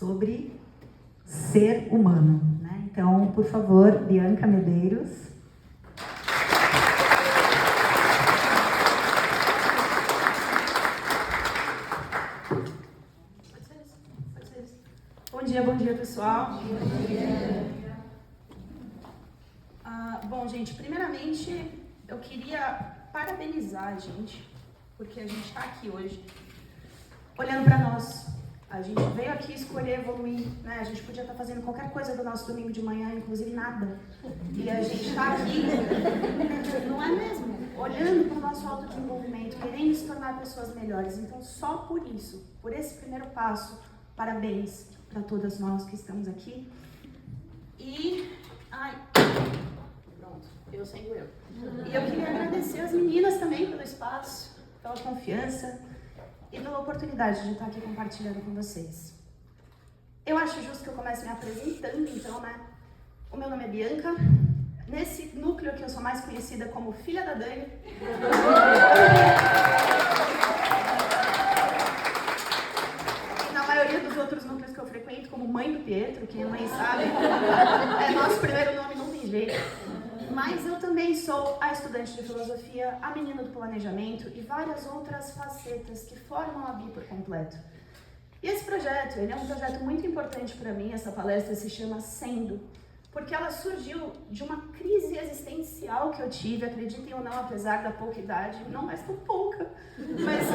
sobre ser humano, né? Então, por favor, Bianca Medeiros. Bom dia, pessoal. Bom, gente, primeiramente, eu queria parabenizar a gente, porque a gente está aqui hoje, olhando para nós. A gente veio aqui escolher evoluir, né? A gente podia estar fazendo qualquer coisa do nosso domingo de manhã, inclusive nada. E a gente está aqui, não é mesmo? Olhando para o nosso autodesenvolvimento, querendo se tornar pessoas melhores. Então, só por isso, por esse primeiro passo, parabéns para todas nós que estamos aqui. E... pronto, eu sendo eu. E eu queria agradecer as meninas também pelo espaço, pela confiança e pela oportunidade de estar aqui compartilhando com vocês. Eu acho justo que eu comece me apresentando, então, né? O meu nome é Bianca. Nesse núcleo que eu sou mais conhecida como filha da Dani. E na maioria dos outros núcleos que eu frequento, como mãe do Pietro, quem é mãe sabe, é nosso primeiro nome, não tem jeito. Mas eu também sou a estudante de filosofia, a menina do planejamento e várias outras facetas que formam a Bi por completo. E esse projeto, ele é um projeto muito importante para mim, essa palestra se chama Sendo, porque ela surgiu de uma crise existencial que eu tive, acreditem ou não, apesar da pouca idade, não mais tão pouca, mas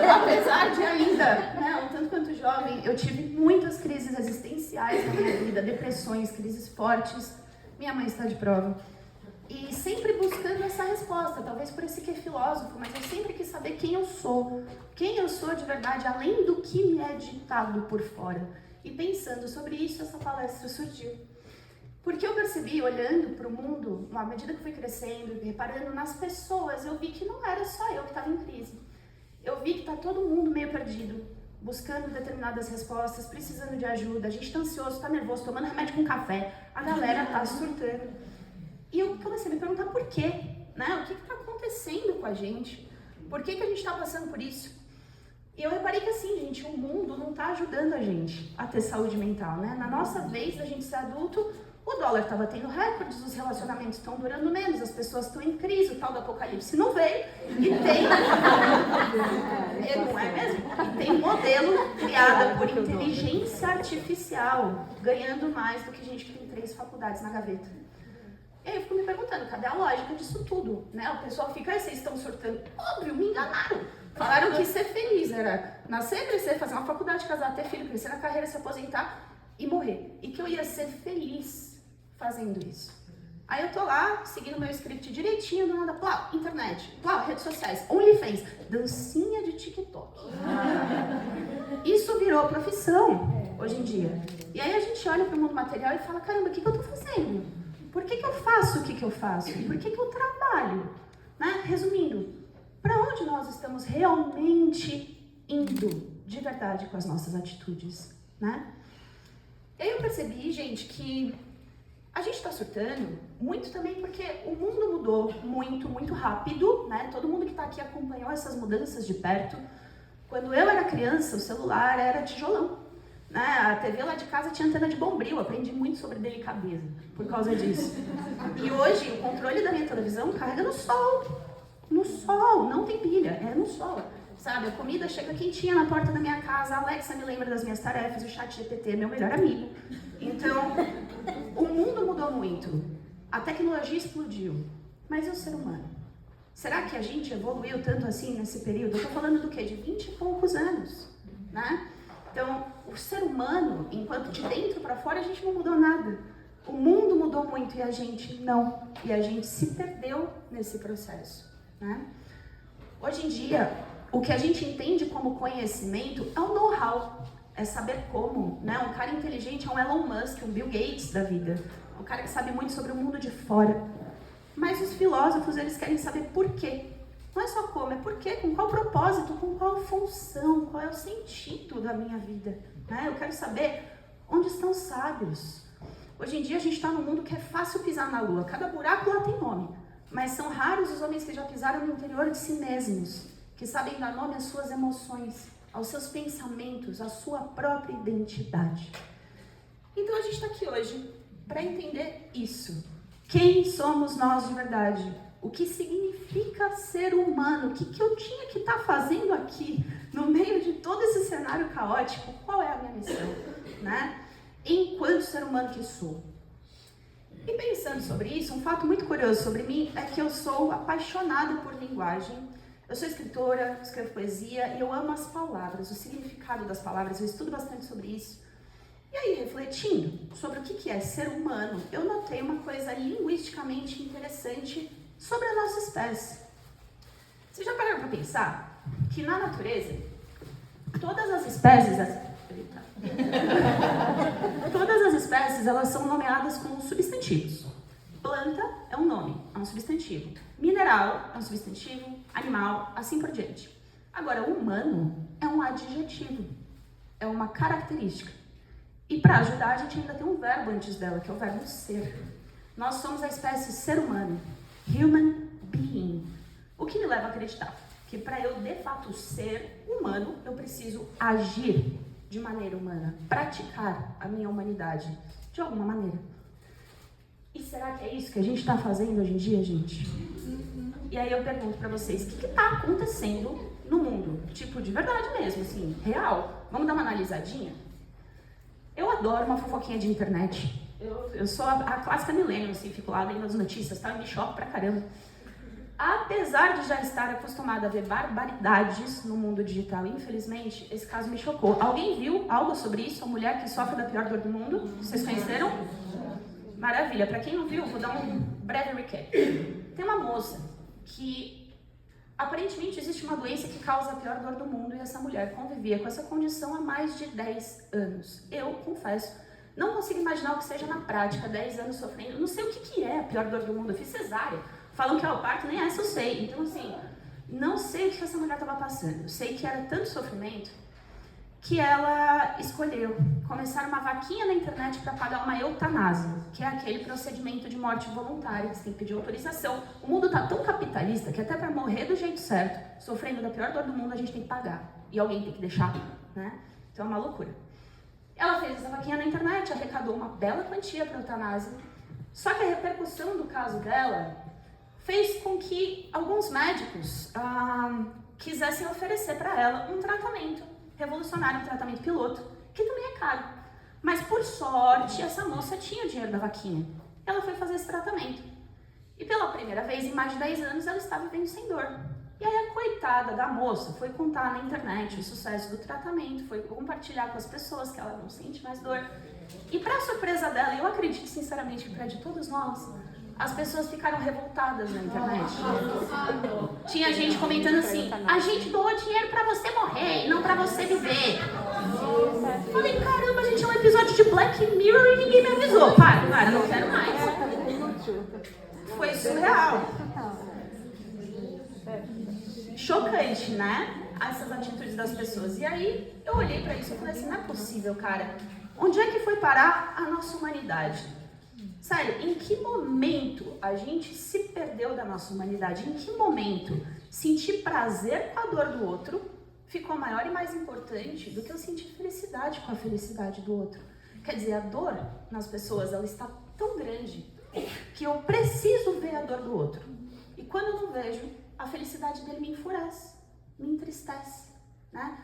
apesar de ainda, né, um tanto quanto jovem, eu tive muitas crises existenciais na minha vida, depressões, crises fortes, minha mãe está de prova. E sempre buscando essa resposta, talvez por esse que é filósofo, mas eu sempre quis saber quem eu sou de verdade, além do que me é ditado por fora. E pensando sobre isso, essa palestra surgiu. Porque eu percebi, olhando para o mundo, à medida que fui crescendo, reparando nas pessoas, eu vi que não era só eu que estava em crise. Eu vi que está todo mundo meio perdido, buscando determinadas respostas, precisando de ajuda, a gente está ansioso, está nervoso, tomando remédio com café, a galera está surtando. E eu comecei a me perguntar por quê, né? O que está acontecendo com a gente? Por que a gente está passando por isso? E eu reparei que assim, gente, o mundo não está ajudando a gente a ter saúde mental, né? Na nossa vez da gente ser adulto, o dólar está batendo recordes, os relacionamentos estão durando menos, as pessoas estão em crise, o tal do apocalipse não veio, e tem... não é mesmo? E tem um modelo criado por inteligência artificial, ganhando mais do que gente que tem 3 faculdades na gaveta. E aí eu fico me perguntando, cadê a lógica disso tudo? Né? O pessoal fica, vocês estão surtando. Óbvio, me enganaram. Falaram que ser feliz era nascer, crescer, fazer uma faculdade, casar, ter filho, crescer na carreira, se aposentar e morrer. E que eu ia ser feliz fazendo isso. Aí eu tô lá, seguindo meu script direitinho, do nada, plá, internet, plá, redes sociais, OnlyFans, dancinha de TikTok. Isso virou profissão hoje em dia. E aí a gente olha para o mundo material e fala, caramba, o que eu tô fazendo? Por que eu faço o que eu faço? Por que eu trabalho? Né? Resumindo, para onde nós estamos realmente indo de verdade com as nossas atitudes? Né? E aí eu percebi, gente, que a gente está surtando muito também porque o mundo mudou muito, muito rápido. Né? Todo mundo que está aqui acompanhou essas mudanças de perto. Quando eu era criança, o celular era tijolão. Né? A TV lá de casa tinha antena de bombril, aprendi muito sobre delicadeza por causa disso. E hoje o controle da minha televisão carrega no sol, não tem pilha, é no sol. Sabe, a comida chega quentinha na porta da minha casa, a Alexa me lembra das minhas tarefas, o ChatGPT é meu melhor amigo. Então, o mundo mudou muito, a tecnologia explodiu, mas e o ser humano? Será que a gente evoluiu tanto assim nesse período? Eu tô falando do quê? De 20 e poucos anos, né? Então, o ser humano, enquanto de dentro para fora, a gente não mudou nada. O mundo mudou muito e a gente não. E a gente se perdeu nesse processo. Né? Hoje em dia, o que a gente entende como conhecimento é o know-how. É saber como. Né? Um cara inteligente é um Elon Musk, um Bill Gates da vida. Um cara que sabe muito sobre o mundo de fora. Mas os filósofos, eles querem saber por quê. Não é só como, é por quê, com qual propósito, com qual função, qual é o sentido da minha vida. Né? Eu quero saber onde estão os sábios. Hoje em dia a gente está num mundo que é fácil pisar na lua, cada buraco lá tem nome. Mas são raros os homens que já pisaram no interior de si mesmos, que sabem dar nome às suas emoções, aos seus pensamentos, à sua própria identidade. Então a gente está aqui hoje para entender isso. Quem somos nós de verdade? O que significa ser humano? O que eu tinha que estar fazendo aqui, no meio de todo esse cenário caótico? Qual é a minha missão, né? Enquanto ser humano que sou. E pensando sobre isso, um fato muito curioso sobre mim é que eu sou apaixonada por linguagem. Eu sou escritora, escrevo poesia e eu amo as palavras, o significado das palavras, eu estudo bastante sobre isso. E aí, refletindo sobre o que é ser humano, eu notei uma coisa linguisticamente interessante sobre a nossa espécie. Vocês já pararam para pensar que na natureza, todas as espécies... Todas as espécies, elas são nomeadas com substantivos. Planta é um nome, é um substantivo. Mineral é um substantivo, animal, assim por diante. Agora, humano é um adjetivo, é uma característica. E para ajudar, a gente ainda tem um verbo antes dela, que é o verbo ser. Nós somos a espécie ser humano, human being. O que me leva a acreditar que para eu, de fato, ser humano, eu preciso agir de maneira humana, praticar a minha humanidade de alguma maneira. E será que é isso que a gente está fazendo hoje em dia, gente? E aí eu pergunto para vocês, o que está acontecendo no mundo? Tipo, de verdade mesmo, assim, real. Vamos dar uma analisadinha? Eu adoro uma fofoquinha de internet. Eu sou a clássica millennial, assim, fico lá lendo as notícias, tá? Me choco pra caramba. Apesar de já estar acostumada a ver barbaridades no mundo digital, infelizmente, esse caso me chocou. Alguém viu algo sobre isso? A mulher que sofre da pior dor do mundo? Vocês conheceram? Maravilha. Para quem não viu, vou dar um breve recap. Tem uma moça que, aparentemente, existe uma doença que causa a pior dor do mundo e essa mulher convivia com essa condição há mais de 10 anos. Eu, confesso, não consigo imaginar o que seja na prática, 10 anos sofrendo. Eu não sei o que é a pior dor do mundo. Eu fiz cesárea. Falam que é o parto, nem essa eu sei. Então, assim, não sei o que essa mulher estava passando. Eu sei que era tanto sofrimento que ela escolheu começar uma vaquinha na internet para pagar uma eutanásia, que é aquele procedimento de morte voluntária, que você tem que pedir autorização. O mundo está tão capitalista que até para morrer do jeito certo, sofrendo da pior dor do mundo, a gente tem que pagar. E alguém tem que deixar, né? Então é uma loucura. Ela fez essa vaquinha na internet, arrecadou uma bela quantia para eutanásia. Só que a repercussão do caso dela fez com que alguns médicos quisessem oferecer para ela um tratamento revolucionário, um tratamento piloto, que também é caro. Mas, por sorte, essa moça tinha o dinheiro da vaquinha. Ela foi fazer esse tratamento. E pela primeira vez em mais de 10 anos, ela estava vivendo sem dor. E aí a coitada da moça foi contar na internet o sucesso do tratamento, foi compartilhar com as pessoas que ela não sente mais dor. E para surpresa dela, eu acredito sinceramente que para de todos nós, as pessoas ficaram revoltadas na internet. Tinha gente comentando assim, a gente doou dinheiro pra você morrer, não pra você viver. Falei, caramba, a gente é um episódio de Black Mirror e ninguém me avisou. Para, não quero mais. Foi surreal. Chocante, né? Essas atitudes das pessoas. E aí, eu olhei pra isso e falei assim, não é possível, cara. Onde é que foi parar a nossa humanidade? Sério, em que momento a gente se perdeu da nossa humanidade? Em que momento sentir prazer com a dor do outro ficou maior e mais importante do que eu sentir felicidade com a felicidade do outro? Quer dizer, a dor nas pessoas, ela está tão grande que eu preciso ver a dor do outro. E quando eu não vejo, a felicidade dele me enfurece, me entristece, né?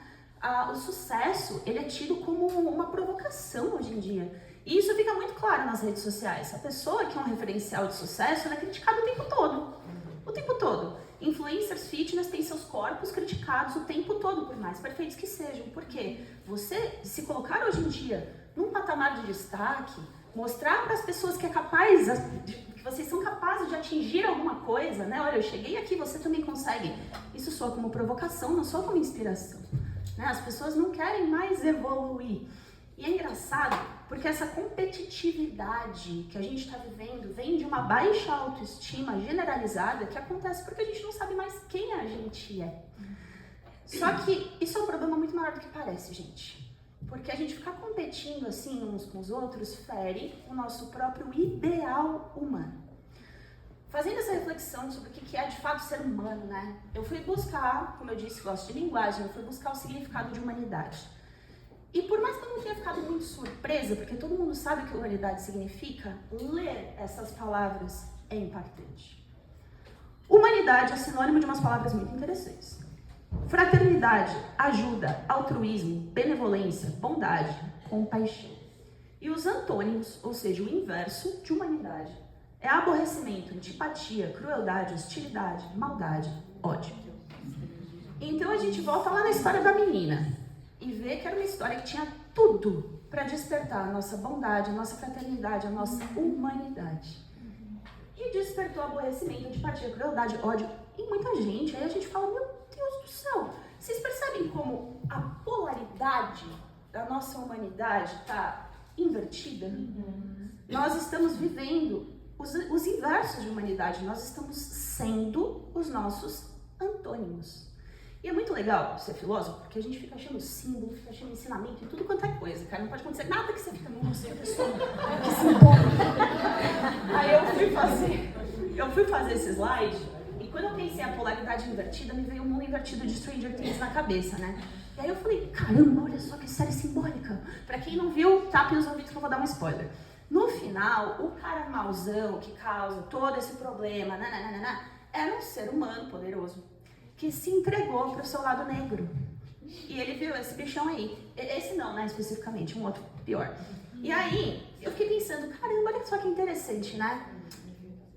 O sucesso, ele é tido como uma provocação hoje em dia. E isso fica muito claro nas redes sociais. A pessoa que é um referencial de sucesso, ela é criticada o tempo todo. O tempo todo. Influencers fitness têm seus corpos criticados o tempo todo, por mais perfeitos que sejam. Por quê? Você se colocar hoje em dia num patamar de destaque, mostrar para as pessoas que que vocês são capazes de atingir alguma coisa, né? Olha, eu cheguei aqui, você também consegue. Isso soa como provocação, não soa como inspiração. Né? As pessoas não querem mais evoluir. E é engraçado, porque essa competitividade que a gente está vivendo vem de uma baixa autoestima generalizada que acontece porque a gente não sabe mais quem a gente é. Só que isso é um problema muito maior do que parece, gente. Porque a gente ficar competindo assim uns com os outros fere o nosso próprio ideal humano. fazendo essa reflexão sobre o que é de fato ser humano, né? Eu fui buscar, como eu disse, gosto de linguagem, eu fui buscar o significado de humanidade. E por mais que eu não tenha ficado muito surpresa, porque todo mundo sabe o que humanidade significa, ler essas palavras é impactante. Humanidade é sinônimo de umas palavras muito interessantes. Fraternidade, ajuda, altruísmo, benevolência, bondade, compaixão. E os antônimos, ou seja, o inverso de humanidade, é aborrecimento, antipatia, crueldade, hostilidade, maldade, ódio. Então a gente volta lá na história da menina e vê que era uma história que tinha tudo para despertar a nossa bondade, a nossa fraternidade, a nossa humanidade. E despertou aborrecimento, antipatia, crueldade, ódio em muita gente. Aí a gente fala, meu Deus do céu, vocês percebem como a polaridade da nossa humanidade está invertida? Nós estamos vivendo os inversos de humanidade, nós estamos sendo os nossos antônimos. E é muito legal ser filósofo, porque a gente fica achando símbolo, fica achando ensinamento em tudo quanto é coisa, cara. Não pode acontecer nada que você fica, nossa, que pessoa, que simbólico. Aí eu fui fazer esse slide, e quando eu pensei a polaridade invertida, me veio o mundo invertido de Stranger Things na cabeça, né? E aí eu falei, caramba, olha só que série simbólica. Pra quem não viu, tapem os ouvidos que eu vou dar um spoiler. No final, o cara mauzão que causa todo esse problema, era um ser humano poderoso que se entregou para o seu lado negro. E ele viu esse bichão aí. Esse não, né, especificamente, um outro pior. E aí, eu fiquei pensando, caramba, olha só que interessante, né?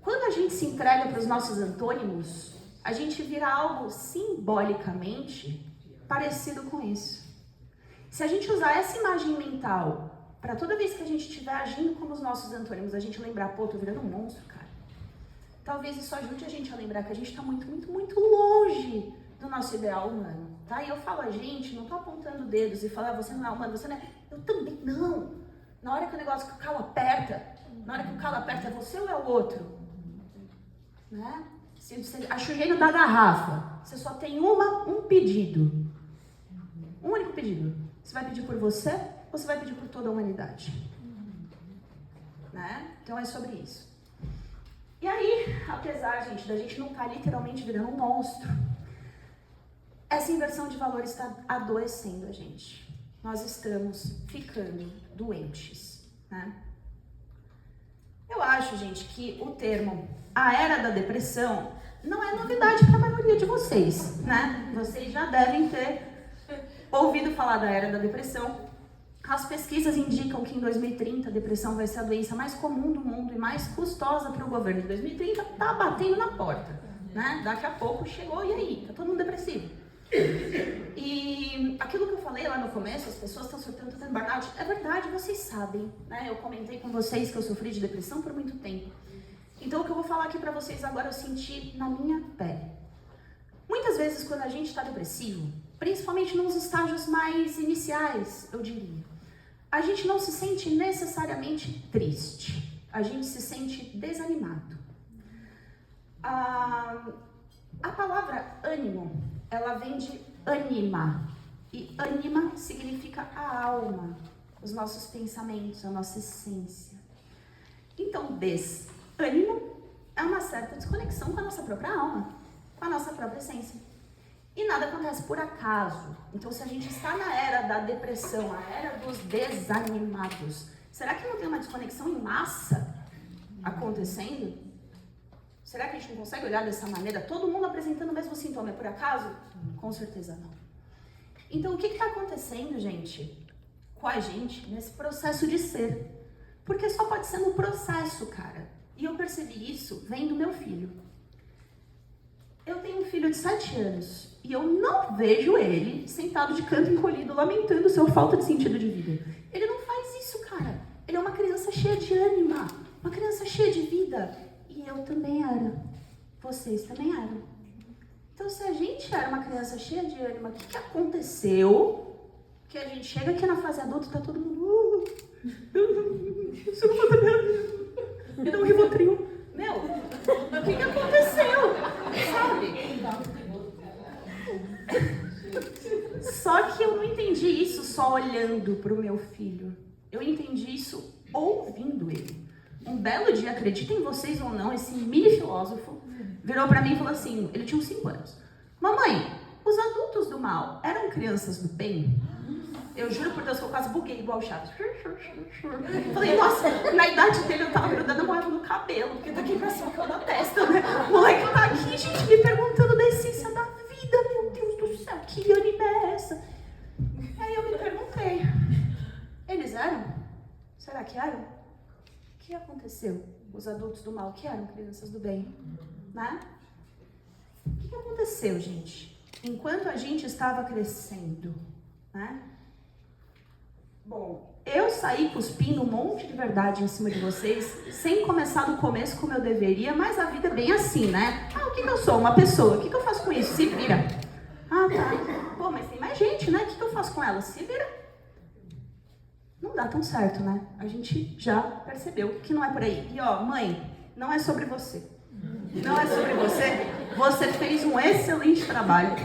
Quando a gente se entrega para os nossos antônimos, a gente vira algo simbolicamente parecido com isso. Se a gente usar essa imagem mental para toda vez que a gente estiver agindo como os nossos antônimos, a gente lembrar, pô, tô virando um monstro, cara. Talvez isso ajude a gente a lembrar que a gente está muito, muito, muito longe do nosso ideal humano, tá? E eu falo a gente, não tô apontando dedos e falar, você não é humano, você não é... Eu também não. Na hora que o negócio, que o calo aperta, é você ou é o outro? Né? Se você acha o gênio da garrafa, você só tem um pedido. Um único pedido. Você vai pedir por você ou você vai pedir por toda a humanidade? Né? Então é sobre isso. E aí, apesar, gente, da gente não estar literalmente virando um monstro, essa inversão de valores está adoecendo a gente. Nós estamos ficando doentes, né? Eu acho, gente, que o termo a era da depressão não é novidade para a maioria de vocês, né? Vocês já devem ter ouvido falar da era da depressão. As pesquisas indicam que em 2030 a depressão vai ser a doença mais comum do mundo e mais custosa para o governo. Em 2030 tá batendo na porta, né? Daqui a pouco chegou e aí, tá todo mundo depressivo. E aquilo que eu falei lá no começo, as pessoas estão surtando, estão tendo burnout, é verdade, vocês sabem, né? Eu comentei com vocês que eu sofri de depressão por muito tempo. Então o que eu vou falar aqui para vocês agora eu senti na minha pele. Muitas vezes quando a gente está depressivo, principalmente nos estágios mais iniciais, eu diria, a gente não se sente necessariamente triste, a gente se sente desanimado. A palavra ânimo, ela vem de ânima, e ânima significa a alma, os nossos pensamentos, a nossa essência. Então, desânimo é uma certa desconexão com a nossa própria alma, com a nossa própria essência. E nada acontece por acaso. Então, se a gente está na era da depressão, a era dos desanimados, será que não tem uma desconexão em massa acontecendo? Será que a gente não consegue olhar dessa maneira? Todo mundo apresentando o mesmo sintoma, é por acaso? Com certeza não. Então, o que está acontecendo, gente, com a gente nesse processo de ser? Porque só pode ser no processo, cara. E eu percebi isso vendo meu filho. Eu tenho um filho de 7 anos e eu não vejo ele sentado de canto encolhido, lamentando sua falta de sentido de vida. Ele não faz isso, cara. Ele é uma criança cheia de ânima, uma criança cheia de vida. E eu também era. Vocês também eram. Então, se a gente era uma criança cheia de ânima, o que aconteceu? Que a gente chega aqui na fase adulta e tá todo mundo... Isso não pode ver. Me dá um Rivotril. Meu, o que aconteceu? Sabe? Só que eu não entendi isso só olhando pro meu filho. Eu entendi isso ouvindo ele. Um belo dia, acreditem vocês ou não, esse mini filósofo virou pra mim e falou assim, ele tinha uns 5 anos. Mamãe, os adultos do mal eram crianças do bem? Eu juro por Deus que eu quase buguei igual o Chaves. Falei, nossa, na idade dele eu tava grudando a moeda no cabelo, porque daqui pra cima caiu na testa, né? O moleque tá aqui, gente, me perguntando da essência da vida, meu Deus do céu, que anime é essa? Aí eu me perguntei, eles eram? Será que eram? O que aconteceu? Os adultos do mal que eram crianças do bem, né? O que aconteceu, gente? Enquanto a gente estava crescendo, né? Bom, eu saí cuspindo um monte de verdade em cima de vocês, sem começar do começo como eu deveria, mas a vida é bem assim, né? Ah, o que eu sou? Uma pessoa. O que eu faço com isso? Se vira. Ah, tá. Pô, mas tem mais gente, né? O que eu faço com ela? Se vira. Não dá tão certo, né? A gente já percebeu que não é por aí. E ó, mãe, não é sobre você. Não é sobre você. Você fez um excelente trabalho.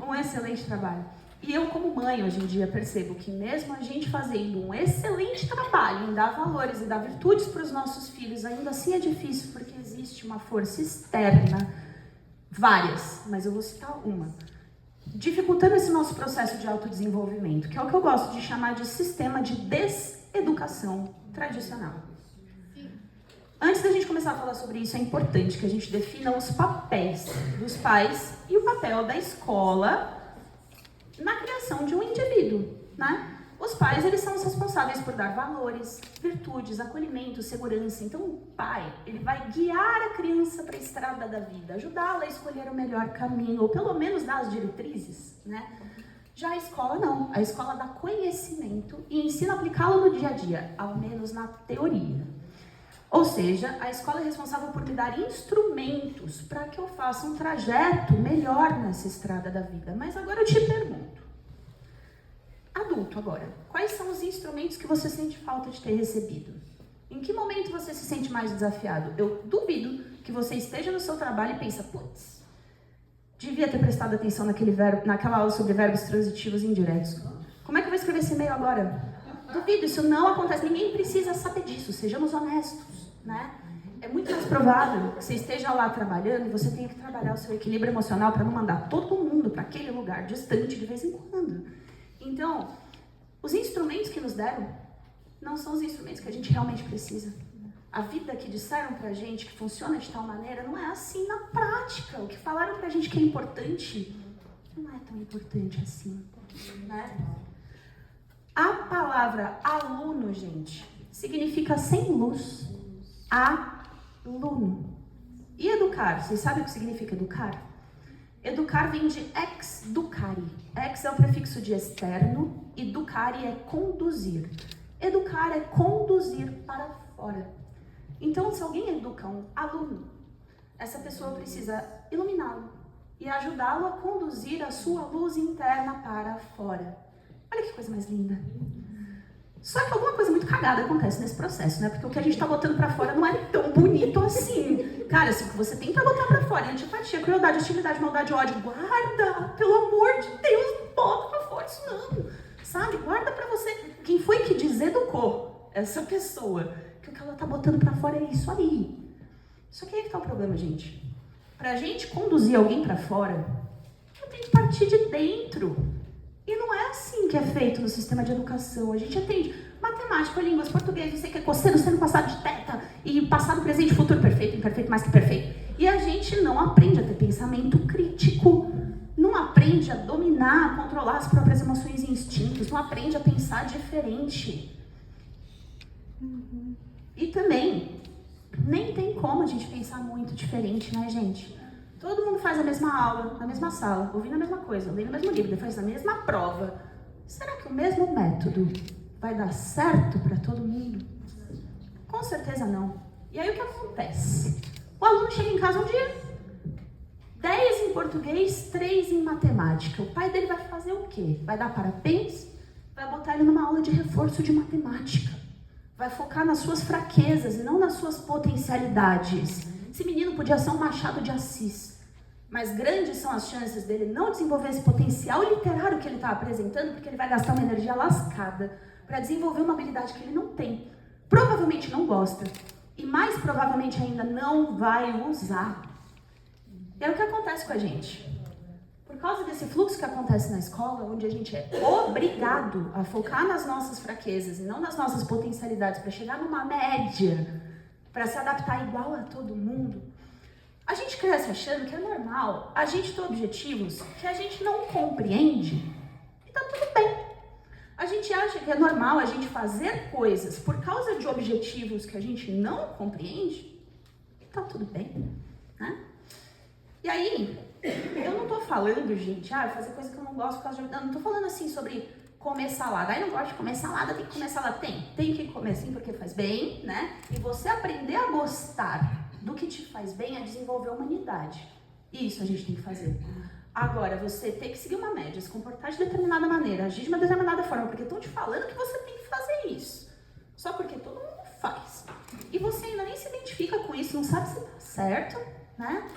Um excelente trabalho. E eu, como mãe, hoje em dia, percebo que mesmo a gente fazendo um excelente trabalho em dar valores e dar virtudes para os nossos filhos, ainda assim é difícil, porque existe uma força externa, várias, mas eu vou citar uma, dificultando esse nosso processo de autodesenvolvimento, que é o que eu gosto de chamar de sistema de deseducação tradicional. Antes da gente começar a falar sobre isso, é importante que a gente defina os papéis dos pais e o papel da escola na criação de um indivíduo, né? Os pais, eles são os responsáveis por dar valores, virtudes, acolhimento, segurança. Então, o pai, ele vai guiar a criança para a estrada da vida, ajudá-la a escolher o melhor caminho, ou pelo menos dar as diretrizes, né? Já a escola, não. A escola dá conhecimento e ensina a aplicá-lo no dia a dia, ao menos na teoria. Ou seja, a escola é responsável por me dar instrumentos para que eu faça um trajeto melhor nessa estrada da vida. Mas agora eu te pergunto, adulto agora, quais são os instrumentos que você sente falta de ter recebido? Em que momento você se sente mais desafiado? Eu duvido que você esteja no seu trabalho e pensa, putz, devia ter prestado atenção naquela aula sobre verbos transitivos e indiretos. Como é que eu vou escrever esse e-mail agora? Duvido, isso não acontece. Ninguém precisa saber disso, sejamos honestos, né? É muito mais provável que você esteja lá trabalhando e você tenha que trabalhar o seu equilíbrio emocional para não mandar todo mundo para aquele lugar distante de vez em quando. Então, os instrumentos que nos deram não são os instrumentos que a gente realmente precisa. A vida que disseram pra gente que funciona de tal maneira não é assim na prática. O que falaram pra gente que é importante não é tão importante assim, né? A palavra aluno, gente, significa sem luz. Aluno. E educar? Vocês sabem o que significa educar? Educar vem de ex-ducare. Ex é o prefixo de externo e ducare é conduzir. Educar é conduzir para fora. Então, se alguém educa um aluno, essa pessoa precisa iluminá-lo e ajudá-lo a conduzir a sua luz interna para fora. Olha que coisa mais linda. Só que alguma coisa muito cagada acontece nesse processo, né? Porque o que a gente tá botando pra fora não é tão bonito assim. Cara, se você tenta botar pra fora antipatia, crueldade, hostilidade, maldade, ódio, guarda! Pelo amor de Deus, não bota pra fora isso não. Sabe? Guarda pra você. Quem foi que deseducou essa pessoa? Que o que ela tá botando pra fora é isso aí. Só que aí que tá o problema, gente. Pra gente conduzir alguém pra fora, eu tenho que partir de dentro. E não é assim que é feito no sistema de educação. A gente atende matemática, línguas, português, não sei o que, cosseno, seno, passado de teta, e passado, presente, futuro, perfeito, imperfeito, mais que perfeito. E a gente não aprende a ter pensamento crítico, não aprende a dominar, a controlar as próprias emoções e instintos, não aprende a pensar diferente. E também, nem tem como a gente pensar muito diferente, né, gente? Todo mundo faz a mesma aula, na mesma sala, ouvindo a mesma coisa, lendo o mesmo livro, faz a mesma prova. Será que o mesmo método vai dar certo para todo mundo? Com certeza não. E aí o que acontece? O aluno chega em casa um dia, 10 em português, 3 em matemática. O pai dele vai fazer o quê? Vai dar parabéns? Vai botar ele numa aula de reforço de matemática. Vai focar nas suas fraquezas e não nas suas potencialidades. Esse menino podia ser um Machado de Assis. Mas grandes são as chances dele não desenvolver esse potencial literário que ele está apresentando, porque ele vai gastar uma energia lascada para desenvolver uma habilidade que ele não tem. Provavelmente não gosta. E mais provavelmente ainda não vai usar. E é o que acontece com a gente. Por causa desse fluxo que acontece na escola, onde a gente é obrigado a focar nas nossas fraquezas e não nas nossas potencialidades para chegar numa média, para se adaptar igual a todo mundo, a gente cresce achando que é normal a gente ter objetivos que a gente não compreende e tá tudo bem. A gente acha que é normal a gente fazer coisas por causa de objetivos que a gente não compreende e tá tudo bem, né? E aí, eu não tô falando, gente, fazer coisa que eu não gosto por causa de... Não tô falando assim sobre comer salada. Aí não gosto de comer salada, tem que comer salada. Tem que comer sim porque faz bem, né? E você aprender a gostar do que te faz bem é desenvolver a humanidade. Isso a gente tem que fazer. Agora, você tem que seguir uma média, se comportar de determinada maneira, agir de uma determinada forma, porque estão te falando que você tem que fazer isso. Só porque todo mundo faz. E você ainda nem se identifica com isso, não sabe se tá certo, né?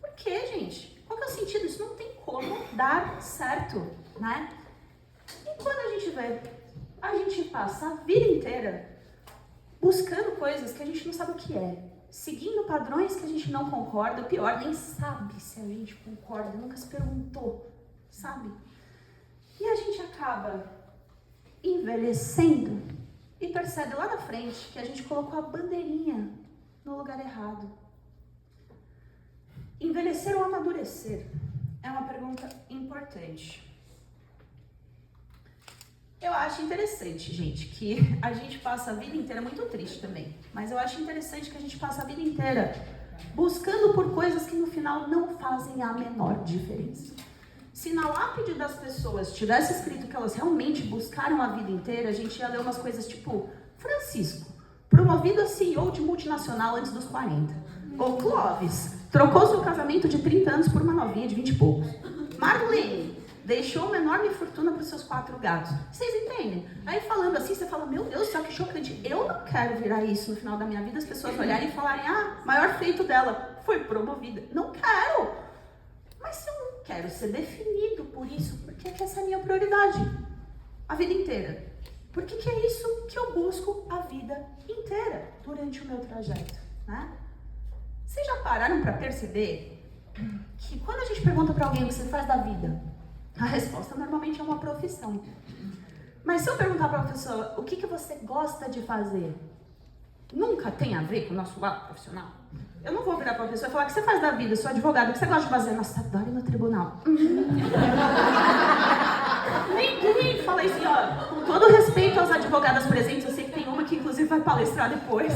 Por quê, gente? Qual que é o sentido? Isso não tem como dar certo, né? E quando a gente vê, a gente passa a vida inteira buscando coisas que a gente não sabe o que é. Seguindo padrões que a gente não concorda, o pior, nem sabe se a gente concorda, nunca se perguntou, sabe? E a gente acaba envelhecendo e percebe lá na frente que a gente colocou a bandeirinha no lugar errado. Envelhecer ou amadurecer é uma pergunta importante. Eu acho interessante, gente, que a gente passa a vida inteira, muito triste também, mas eu acho interessante que a gente passa a vida inteira buscando por coisas que no final não fazem a menor diferença. Se na lápide das pessoas tivesse escrito que elas realmente buscaram a vida inteira, a gente ia ler umas coisas tipo Francisco, promovido a CEO de multinacional antes dos 40. Ou Clóvis, trocou seu casamento de 30 anos por uma novinha de 20 e poucos. Marlene, deixou uma enorme fortuna para os seus 4 gatos. Vocês entendem? Aí falando assim, você fala, meu Deus, só que chocante. Eu não quero virar isso no final da minha vida, as pessoas olharem e falarem, maior feito dela, foi promovida. Não quero. Mas se eu não quero ser definido por isso, por que essa é a minha prioridade? A vida inteira. Por que é isso que eu busco a vida inteira durante o meu trajeto, né? Vocês já pararam para perceber que quando a gente pergunta para alguém o que você faz da vida, a resposta normalmente é uma profissão. Mas se eu perguntar para a pessoa o que você gosta de fazer, nunca tem a ver com o nosso lado profissional. Eu não vou virar para a pessoa e falar o que você faz da vida, sou advogada, o que você gosta de fazer? Nossa, adoro ir no tribunal. Ninguém fala isso, ó. Com todo respeito às advogadas presentes, eu sei que tem uma que inclusive vai palestrar depois.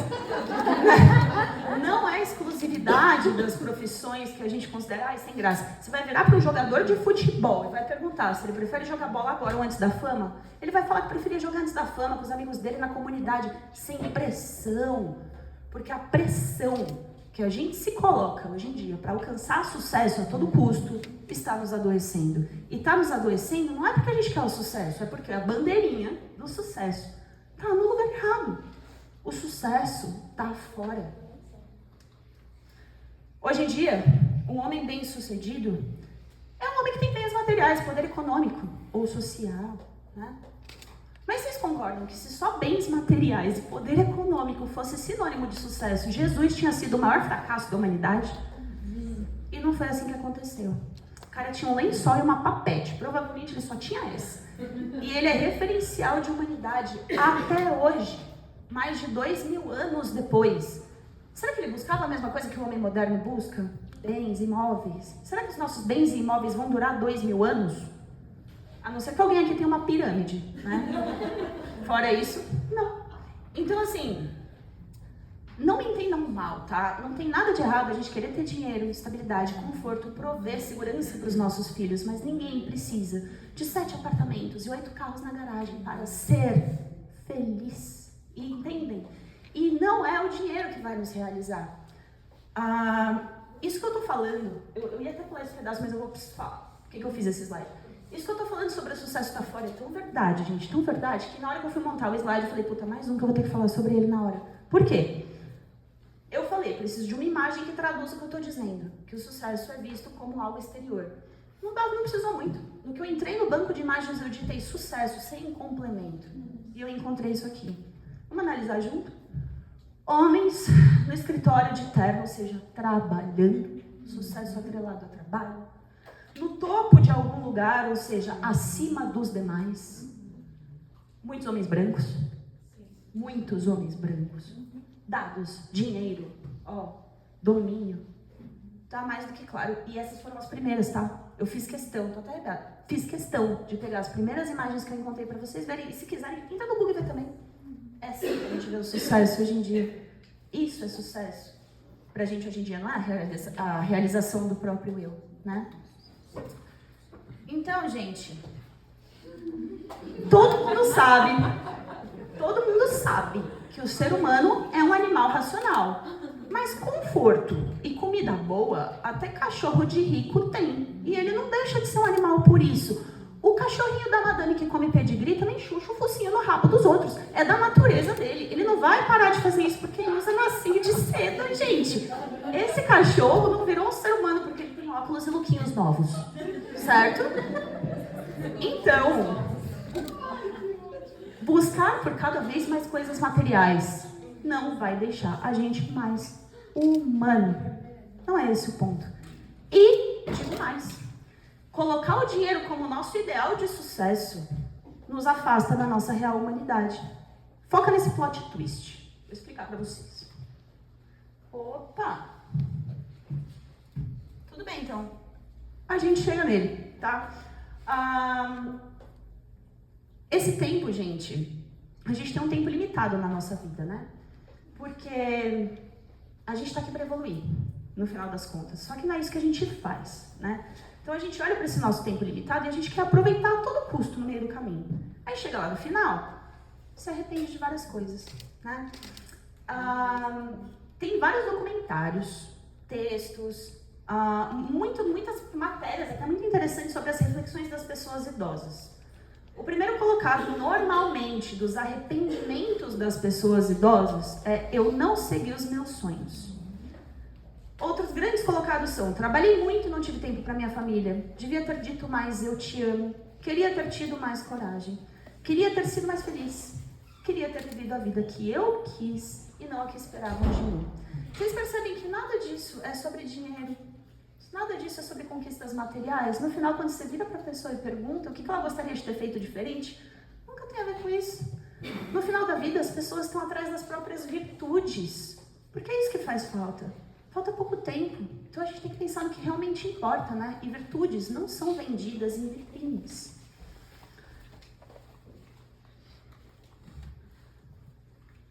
Não é exclusividade das profissões que a gente considera, sem graça. Você vai virar para um jogador de futebol e vai perguntar se ele prefere jogar bola agora ou antes da fama. Ele vai falar que preferia jogar antes da fama, com os amigos dele na comunidade, sem pressão. Porque a pressão que a gente se coloca hoje em dia para alcançar sucesso a todo custo está nos adoecendo. E está nos adoecendo não é porque a gente quer o sucesso, é porque a bandeirinha do sucesso está no lugar errado. O sucesso está fora. Hoje em dia, um homem bem-sucedido é um homem que tem bens materiais, poder econômico ou social, né? Mas vocês concordam que se só bens materiais e poder econômico fosse sinônimo de sucesso, Jesus tinha sido o maior fracasso da humanidade? E não foi assim que aconteceu. O cara tinha um lençol e uma papete, provavelmente ele só tinha essa. E ele é referencial de humanidade até hoje, mais de 2000 anos depois. Será que ele buscava a mesma coisa que o homem moderno busca? Bens, imóveis. Será que os nossos bens e imóveis vão durar 2000 anos? A não ser que alguém aqui tenha uma pirâmide, né? Fora isso, não. Então, assim, não me entendam mal, tá? Não tem nada de errado a gente querer ter dinheiro, estabilidade, conforto, prover segurança para os nossos filhos, mas ninguém precisa de 7 apartamentos e 8 carros na garagem para ser feliz. E entendem? E não é o dinheiro que vai nos realizar. Isso que eu tô falando, eu ia até pular esse pedaço, mas eu vou falar. Por que eu fiz esse slide? Isso que eu tô falando sobre o sucesso tá fora é tão verdade, gente, tão verdade, que na hora que eu fui montar o slide, eu falei, puta, mais um que eu vou ter que falar sobre ele na hora. Por quê? Eu falei, preciso de uma imagem que traduza o que eu estou dizendo, que o sucesso é visto como algo exterior. Não precisou muito. No que eu entrei no banco de imagens, eu digitei sucesso, sem complemento. E eu encontrei isso aqui. Vamos analisar junto? Homens no escritório de terno, ou seja, trabalhando, sucesso atrelado a trabalho. No topo de algum lugar, ou seja, acima dos demais. Muitos homens brancos. Muitos homens brancos. Dados, dinheiro, domínio. Tá mais do que claro. E essas foram as primeiras, tá? Eu fiz questão, tô até arrepiada. Fiz questão de pegar as primeiras imagens que eu encontrei pra vocês verem. E se quiserem, entra no Google e vê também. É assim que a gente vê o sucesso hoje em dia. Isso é sucesso. Pra gente hoje em dia não é a realização do próprio eu, né? Então, gente, todo mundo sabe que o ser humano é um animal racional. Mas conforto e comida boa, até cachorro de rico tem. E ele não deixa de ser um animal por isso. O cachorrinho da madame que come pedigree também chucha o focinho no rabo dos outros. É da natureza dele. Ele não vai parar de fazer isso porque ele usa massinha de seda, gente. Esse cachorro não virou um ser humano porque ele tem óculos e lookinhos novos. Certo? Então, buscar por cada vez mais coisas materiais não vai deixar a gente mais humano. Não é esse o ponto. E, digo mais, colocar o dinheiro como nosso ideal de sucesso nos afasta da nossa real humanidade. Foca nesse plot twist. Vou explicar pra vocês. Opa! Tudo bem, então. A gente chega nele, tá? Esse tempo, gente, a gente tem um tempo limitado na nossa vida, né? Porque a gente tá aqui pra evoluir, no final das contas. Só que não é isso que a gente faz, né? Então a gente olha para esse nosso tempo limitado e a gente quer aproveitar a todo custo no meio do caminho. Aí chega lá no final, se arrepende de várias coisas, né? Tem vários documentários, textos, muitas matérias, até muito interessantes sobre as reflexões das pessoas idosas. O primeiro colocado, normalmente, dos arrependimentos das pessoas idosas é: eu não segui os meus sonhos. Outros grandes colocados são: trabalhei muito e não tive tempo para minha família. Devia ter dito mais eu te amo. Queria ter tido mais coragem. Queria ter sido mais feliz. Queria ter vivido a vida que eu quis e não a que esperavam de mim. Vocês percebem que nada disso é sobre dinheiro. Nada disso é sobre conquistas materiais. No final, quando você vira para a pessoa e pergunta o que ela gostaria de ter feito diferente, nunca tem a ver com isso. No final da vida, as pessoas estão atrás das próprias virtudes. Porque é isso que faz falta. Falta pouco tempo. Então a gente tem que pensar no que realmente importa, né? E virtudes não são vendidas em vitrines.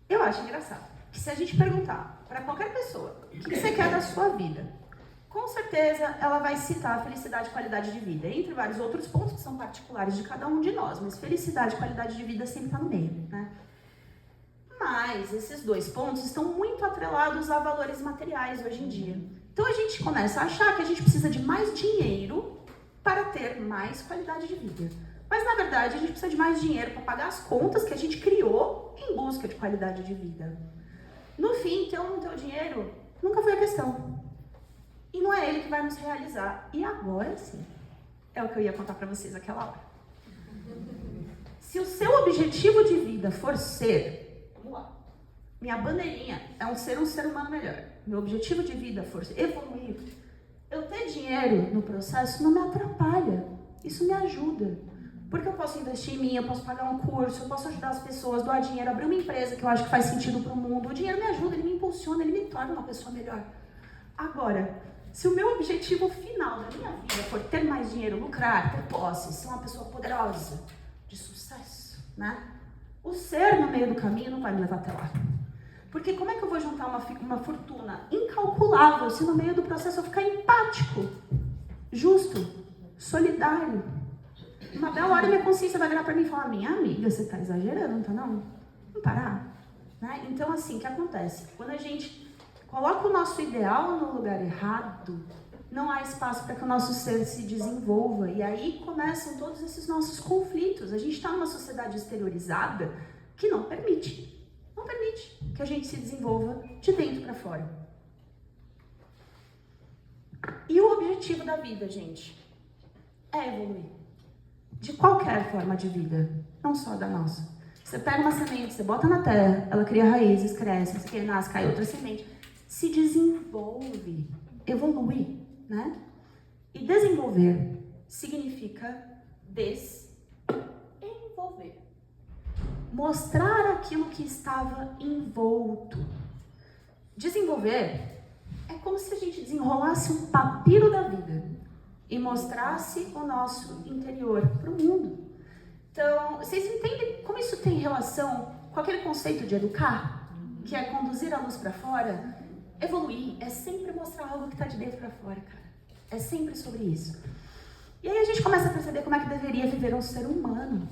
Eu acho engraçado que se a gente perguntar para qualquer pessoa o que você quer da sua vida, com certeza ela vai citar a felicidade e qualidade de vida, entre vários outros pontos que são particulares de cada um de nós, mas felicidade e qualidade de vida sempre está no meio, né? Mas esses dois pontos estão muito atrelados a valores materiais hoje em dia. Então a gente começa a achar que a gente precisa de mais dinheiro para ter mais qualidade de vida. Mas na verdade a gente precisa de mais dinheiro para pagar as contas que a gente criou em busca de qualidade de vida. No fim, ter ou não ter o dinheiro nunca foi a questão. E não é ele que vai nos realizar. E agora sim, é o que eu ia contar para vocês naquela hora. Se o seu objetivo de vida for ser, vamos lá, minha bandeirinha é um ser humano melhor. Meu objetivo de vida for evoluir. Eu ter dinheiro no processo não me atrapalha. Isso me ajuda. Porque eu posso investir em mim, eu posso pagar um curso, eu posso ajudar as pessoas, doar dinheiro, abrir uma empresa que eu acho que faz sentido para o mundo. O dinheiro me ajuda, ele me impulsiona, ele me torna uma pessoa melhor. Agora, se o meu objetivo final da minha vida for ter mais dinheiro, lucrar, ter posse, ser uma pessoa poderosa, de sucesso, né? O ser no meio do caminho não vai me levar até lá. Porque como é que eu vou juntar uma fortuna incalculável se no meio do processo eu ficar empático, justo, solidário? Uma bela hora minha consciência vai virar para mim e falar: minha amiga, você tá exagerando, não tá não? Vamos parar? Né? Então assim, o que acontece? Quando a gente coloca o nosso ideal no lugar errado, não há espaço para que o nosso ser se desenvolva. E aí começam todos esses nossos conflitos. A gente está numa sociedade exteriorizada que não permite que a gente se desenvolva de dentro para fora. objetivo da vida, gente, é evoluir. De qualquer forma de vida, não só da nossa. Você pega uma semente, você bota na terra, ela cria raízes, cresce, você quer, nasce, cai outra semente. Se desenvolve, evolui, né? E desenvolver significa desenvolver. Mostrar aquilo que estava envolto. Desenvolver é como se a gente desenrolasse um papiro da vida e mostrasse o nosso interior para o mundo. Então, vocês entendem como isso tem relação com aquele conceito de educar? Que é conduzir a luz para fora? Evoluir é sempre mostrar algo que está de dentro para fora, cara. É sempre sobre isso. E aí a gente começa a perceber como é que deveria viver um ser humano.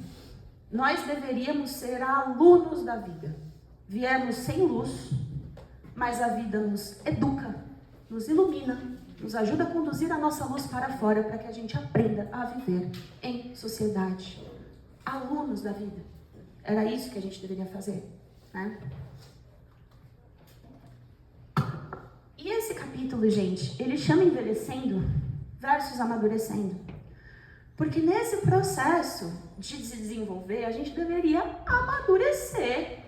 Nós deveríamos ser alunos da vida. Viemos sem luz, mas a vida nos educa, nos ilumina, nos ajuda a conduzir a nossa luz para fora para que a gente aprenda a viver em sociedade. Alunos da vida. Era isso que a gente deveria fazer, né? E esse capítulo, gente, ele chama envelhecendo versus amadurecendo. Porque nesse processo de se desenvolver, a gente deveria amadurecer,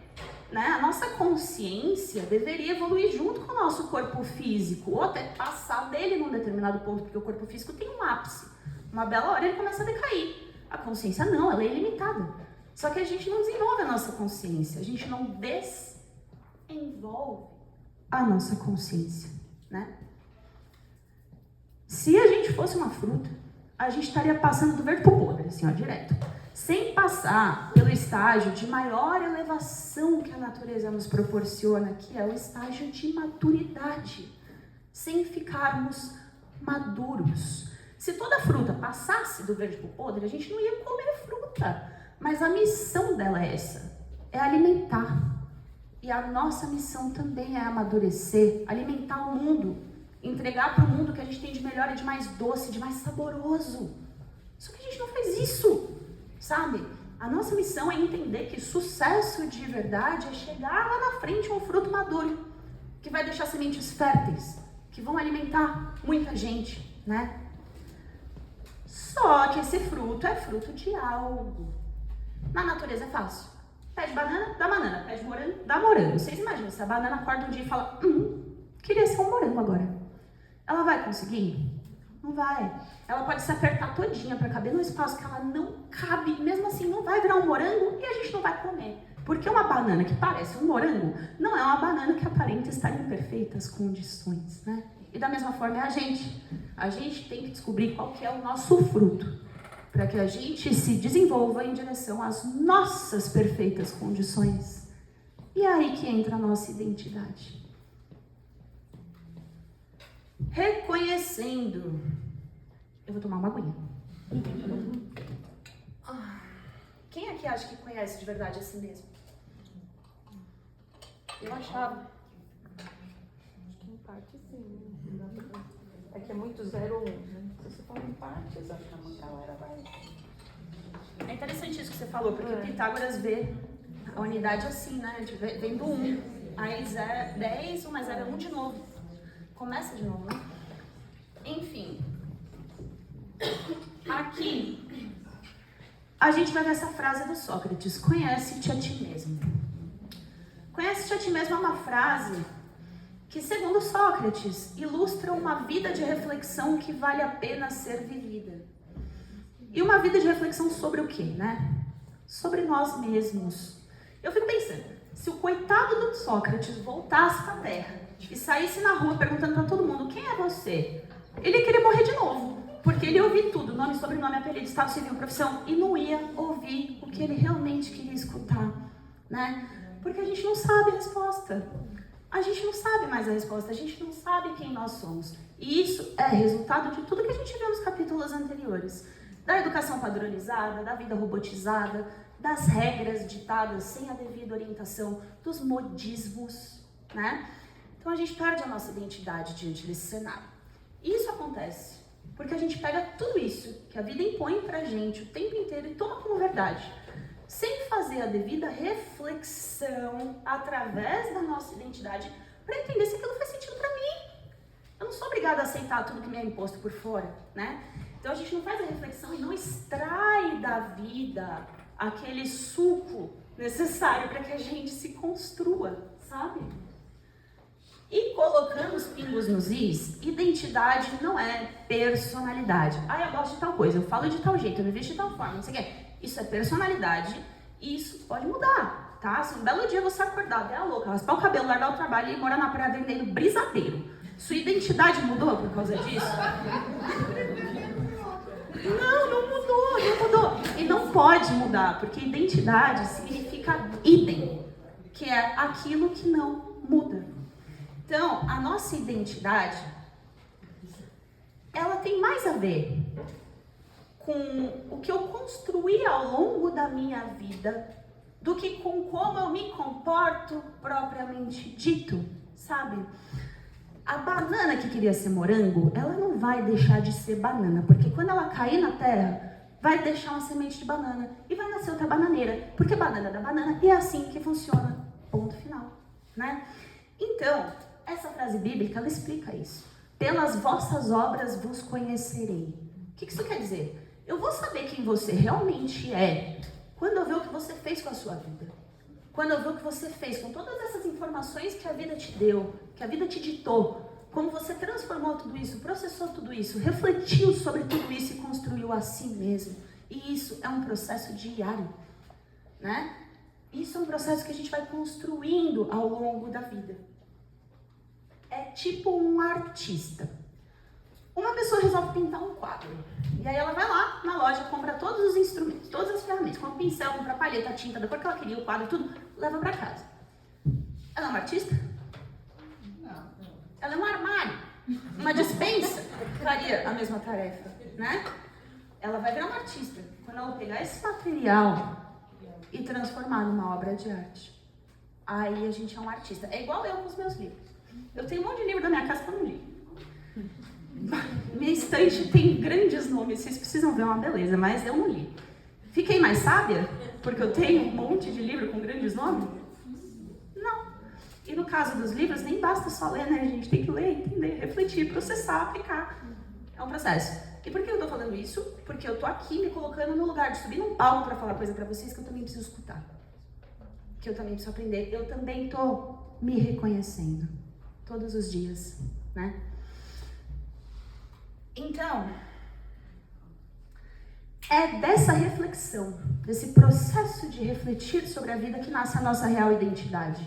né? A nossa consciência deveria evoluir junto com o nosso corpo físico, ou até passar dele num determinado ponto, porque o corpo físico tem um ápice. Uma bela hora ele começa a decair. A consciência não, ela é ilimitada. Só que a gente não desenvolve a nossa consciência, a gente não desenvolve a nossa consciência, né? Se a gente fosse uma fruta, a gente estaria passando do verde pro podre, assim, ó, direto. Sem passar pelo estágio de maior elevação que a natureza nos proporciona, que é o estágio de maturidade. Sem ficarmos maduros. Se toda fruta passasse do verde pro podre, a gente não ia comer fruta. Mas a missão dela é essa, é alimentar. E a nossa missão também é amadurecer, alimentar o mundo, entregar para o mundo o que a gente tem de melhor e de mais doce, de mais saboroso. Só que a gente não faz isso, sabe? A nossa missão é entender que sucesso de verdade é chegar lá na frente um fruto maduro, que vai deixar sementes férteis, que vão alimentar muita gente, né? Só que esse fruto é fruto de algo. Na natureza é fácil. Pede banana, dá banana. Pede morango, dá morango. Vocês imaginam, se a banana acorda um dia e fala, queria ser um morango agora. Ela vai conseguir? Não vai. Ela pode se apertar todinha para caber num espaço que ela não cabe. Mesmo assim, não vai virar um morango e a gente não vai comer. Porque uma banana que parece um morango não é uma banana que aparenta estar em perfeitas condições, né? E da mesma forma é a gente. A gente tem que descobrir qual que é o nosso fruto, para que a gente se desenvolva em direção às nossas perfeitas condições. E é aí que entra a nossa identidade. Reconhecendo. Eu vou tomar uma aguinha. Quem aqui acha que conhece de verdade a si mesmo? Eu achava. Acho que em parte sim. É que é muito 0 ou 1, né? Se você fala em partes, acho que a galera vai. É interessante isso que você falou, porque Pitágoras vê a unidade assim, né? Vem do 1. Aí 10, 1 mais 0 é 1 de novo. Começa de novo, né? Enfim. Aqui, a gente vai ver essa frase do Sócrates. Conhece-te a ti mesmo. Conhece-te a ti mesmo é uma frase que, segundo Sócrates, ilustra uma vida de reflexão que vale a pena ser vivida. E uma vida de reflexão sobre o quê, né? Sobre nós mesmos. Eu fico pensando, se o coitado do Sócrates voltasse para a Terra e saísse na rua perguntando para todo mundo, quem é você? Ele ia querer morrer de novo, porque ele ia ouvir tudo, nome, sobrenome, apelido, estado civil, profissão, e não ia ouvir o que ele realmente queria escutar, né? Porque a gente não sabe a resposta. A gente não sabe mais a resposta, a gente não sabe quem nós somos. E isso é resultado de tudo que a gente viu nos capítulos anteriores. Da educação padronizada, da vida robotizada, das regras ditadas sem a devida orientação, dos modismos, né? Então a gente perde a nossa identidade diante desse cenário. E isso acontece porque a gente pega tudo isso que a vida impõe pra gente o tempo inteiro e toma como verdade, sem fazer a devida reflexão através da nossa identidade para entender se aquilo faz sentido para mim. Eu não sou obrigada obrigada a aceitar tudo que me é imposto por fora, né? Então a gente não faz a reflexão e não extrai da vida aquele suco necessário para que a gente se construa, sabe? E colocando os pingos nos is, identidade não é personalidade. Ah, eu gosto de tal coisa, eu falo de tal jeito, eu me visto de tal forma, não sei o quê. Isso é personalidade e isso pode mudar, tá? Se um belo dia você acordar, der a louca, raspar o cabelo, largar o trabalho e morar na praia vendendo brisadeiro, sua identidade mudou por causa disso? Não mudou. E não pode mudar, porque identidade significa idem, que é aquilo que não muda. Então, a nossa identidade, ela tem mais a ver com o que eu construí ao longo da minha vida do que com como eu me comporto propriamente dito, sabe? A banana que queria ser morango, ela não vai deixar de ser banana, porque quando ela cair na terra, vai deixar uma semente de banana e vai nascer outra bananeira, porque banana dá banana e é assim que funciona, ponto final, né? Então, essa frase bíblica, ela explica isso. Pelas vossas obras vos conhecerei. O que isso quer dizer? Eu vou saber quem você realmente é quando eu ver o que você fez com a sua vida. Quando eu ver o que você fez com todas essas informações que a vida te deu, que a vida te ditou, como você transformou tudo isso, processou tudo isso, refletiu sobre tudo isso e construiu a si mesmo. E isso é um processo diário, né? Isso é um processo que a gente vai construindo ao longo da vida. É tipo um artista. Uma pessoa resolve pintar um quadro. E aí ela vai lá na loja, compra todos os instrumentos, todas as ferramentas, compra pincel, compra palheta, a tinta, da cor que ela queria, o quadro, tudo, leva pra casa. Ela é uma artista? Não. Ela é um armário, uma despensa que faria a mesma tarefa, né? Ela vai virar uma artista quando ela pegar esse material e transformar numa obra de arte. Aí a gente é um artista. É igual eu com os meus livros. Eu tenho um monte de livro na minha casa que eu não li. Minha estante tem grandes nomes, vocês precisam ver, uma beleza, mas eu não li. Fiquei mais sábia porque eu tenho um monte de livro com grandes nomes? Não. E no caso dos livros, nem basta só ler, né? A gente tem que ler, entender, refletir, processar, aplicar. É um processo. E por que eu tô falando isso? Porque eu tô aqui me colocando no lugar de subir num palco para falar coisa para vocês que eu também preciso escutar. Que eu também preciso aprender. Eu também tô me reconhecendo. Todos os dias, né? Então, é dessa reflexão, desse processo de refletir sobre a vida que nasce a nossa real identidade.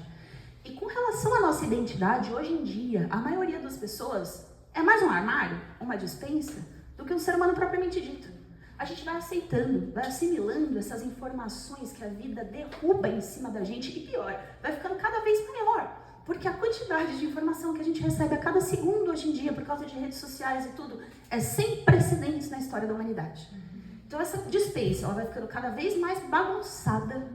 E com relação à nossa identidade, hoje em dia, a maioria das pessoas é mais um armário, uma despensa, do que um ser humano propriamente dito. A gente vai aceitando, vai assimilando essas informações que a vida derruba em cima da gente e pior, vai ficando cada vez maior. Porque a quantidade de informação que a gente recebe a cada segundo hoje em dia, por causa de redes sociais e tudo, é sem precedentes na história da humanidade. Então essa dispensa, ela vai ficando cada vez mais bagunçada,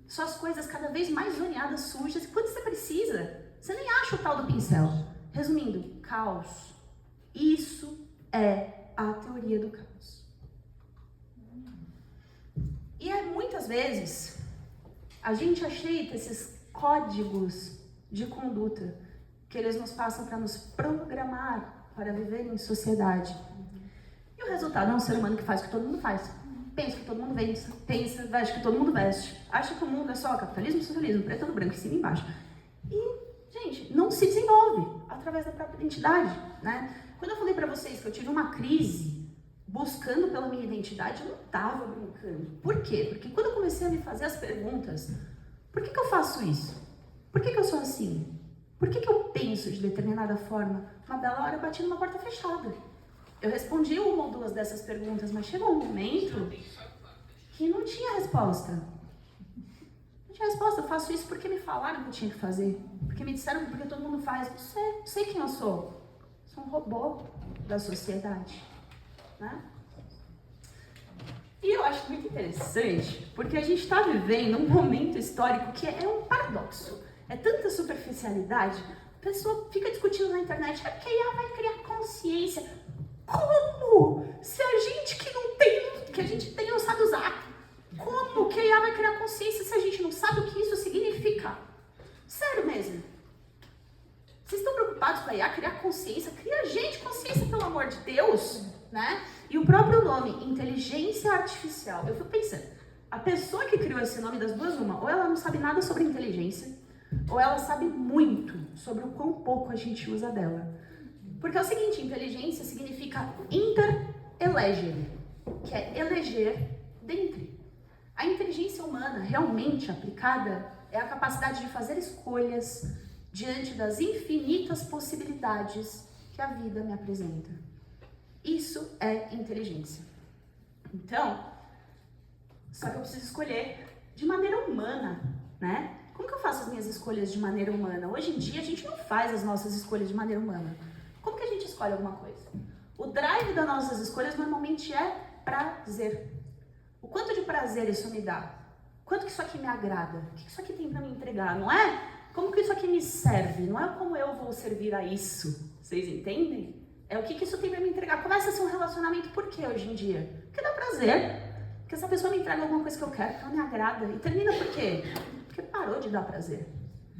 suas coisas cada vez mais zoneadas, sujas, e quando você precisa, você nem acha o tal do pincel. Resumindo, caos. Isso é a teoria do caos. E é muitas vezes, a gente aceita esses códigos de conduta que eles nos passam para nos programar para viver em sociedade. E o resultado é um ser humano que faz o que todo mundo faz. Pensa que todo mundo pensa, veste que todo mundo veste. Acha que o mundo é só capitalismo e socialismo, preto no branco, em cima e embaixo. E, gente, não se desenvolve através da própria identidade, né? Quando eu falei para vocês que eu tive uma crise buscando pela minha identidade, eu não estava brincando. Por quê? Porque quando eu comecei a me fazer as perguntas, por que eu faço isso? Por que eu sou assim? Por que eu penso de determinada forma? Uma bela hora eu bati numa porta fechada. Eu respondi uma ou duas dessas perguntas, mas chegou um momento que não tinha resposta. Não tinha resposta. Eu faço isso porque me falaram que eu tinha que fazer. Porque me disseram porque todo mundo faz. Não sei quem eu sou. Sou um robô da sociedade, né? E eu acho muito interessante, porque a gente está vivendo um momento histórico que é um paradoxo. É tanta superficialidade, a pessoa fica discutindo na internet, é porque a IA vai criar consciência. Como? Se a gente que a gente tem não sabe usar. Como que a IA vai criar consciência se a gente não sabe o que isso significa? Sério mesmo. Vocês estão preocupados com a IA criar consciência? Cria gente com Deus, né? E o próprio nome, inteligência artificial. Eu fico pensando, a pessoa que criou esse nome, das duas, uma, ou ela não sabe nada sobre inteligência, ou ela sabe muito sobre o quão pouco a gente usa dela. Porque é o seguinte, inteligência significa inter-elegere, que é eleger dentre. A inteligência humana, realmente aplicada, é a capacidade de fazer escolhas diante das infinitas possibilidades que a vida me apresenta. Isso é inteligência. Então, só que eu preciso escolher de maneira humana, né? Como que eu faço as minhas escolhas de maneira humana? Hoje em dia, a gente não faz as nossas escolhas de maneira humana. Como que a gente escolhe alguma coisa? O drive das nossas escolhas normalmente é prazer. O quanto de prazer isso me dá? Quanto que isso aqui me agrada? O que isso aqui tem para me entregar? Não é como que isso aqui me serve? Não é como eu vou servir a isso. Vocês entendem? É o que isso tem para me entregar. Começa a ser um relacionamento por quê hoje em dia? Porque dá prazer. Porque essa pessoa me entrega alguma coisa que eu quero, que ela me agrada. E termina por quê? Porque parou de dar prazer.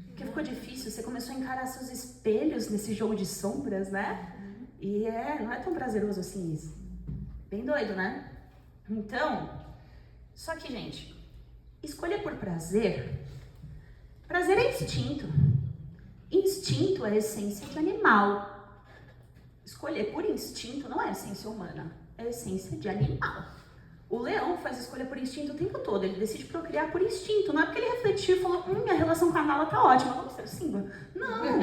Porque ficou difícil. Você começou a encarar seus espelhos nesse jogo de sombras, né? E não é tão prazeroso assim isso. Bem doido, né? Então, só que, gente, escolher por prazer é instinto. Instinto é a essência de animal. Escolher por instinto não é a essência humana, é a essência de animal. O leão faz escolha por instinto o tempo todo, ele decide procriar por instinto. Não é porque ele refletiu e falou, minha relação com a Nala tá ótima, vamos ser Simba. Não,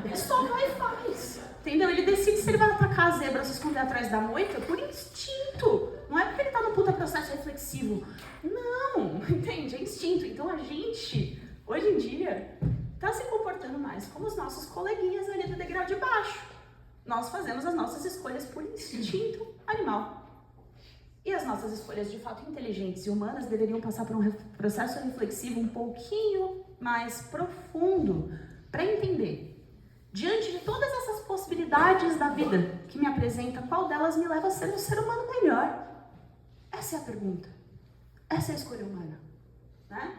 ele só vai e faz. Entendeu? Ele decide se ele vai atacar a zebra, se esconder atrás da moita por instinto. Não é porque ele tá no puta processo reflexivo. Não, entende? É instinto. Então a gente, hoje em dia, tá se comportando mais como os nossos coleguinhas ali do degrau de baixo. Nós fazemos as nossas escolhas por instinto animal. E as nossas escolhas de fato inteligentes e humanas deveriam passar por um processo reflexivo um pouquinho mais profundo para entender, diante de todas essas possibilidades da vida que me apresenta, qual delas me leva a ser um ser humano melhor? Essa é a pergunta. Essa é a escolha humana, né?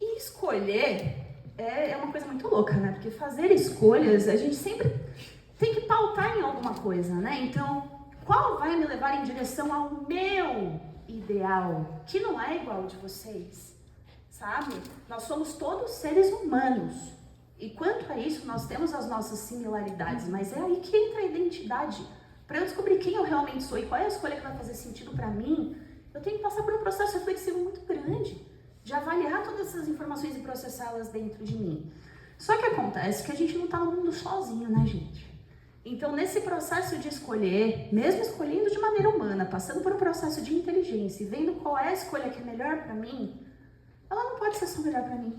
E escolher é uma coisa muito louca, né? Porque fazer escolhas, a gente sempre tem que pautar em alguma coisa, né? Então, qual vai me levar em direção ao meu ideal, que não é igual ao de vocês, sabe? Nós somos todos seres humanos. E quanto a isso, nós temos as nossas similaridades, mas é aí que entra a identidade. Para eu descobrir quem eu realmente sou e qual é a escolha que vai fazer sentido para mim, eu tenho que passar por um processo reflexivo muito grande, de avaliar todas essas informações e processá-las dentro de mim. Só que acontece que a gente não está no mundo sozinho, né, gente? Então, nesse processo de escolher, mesmo escolhendo de maneira humana, passando por um processo de inteligência e vendo qual é a escolha que é melhor para mim, ela não pode ser só melhor para mim.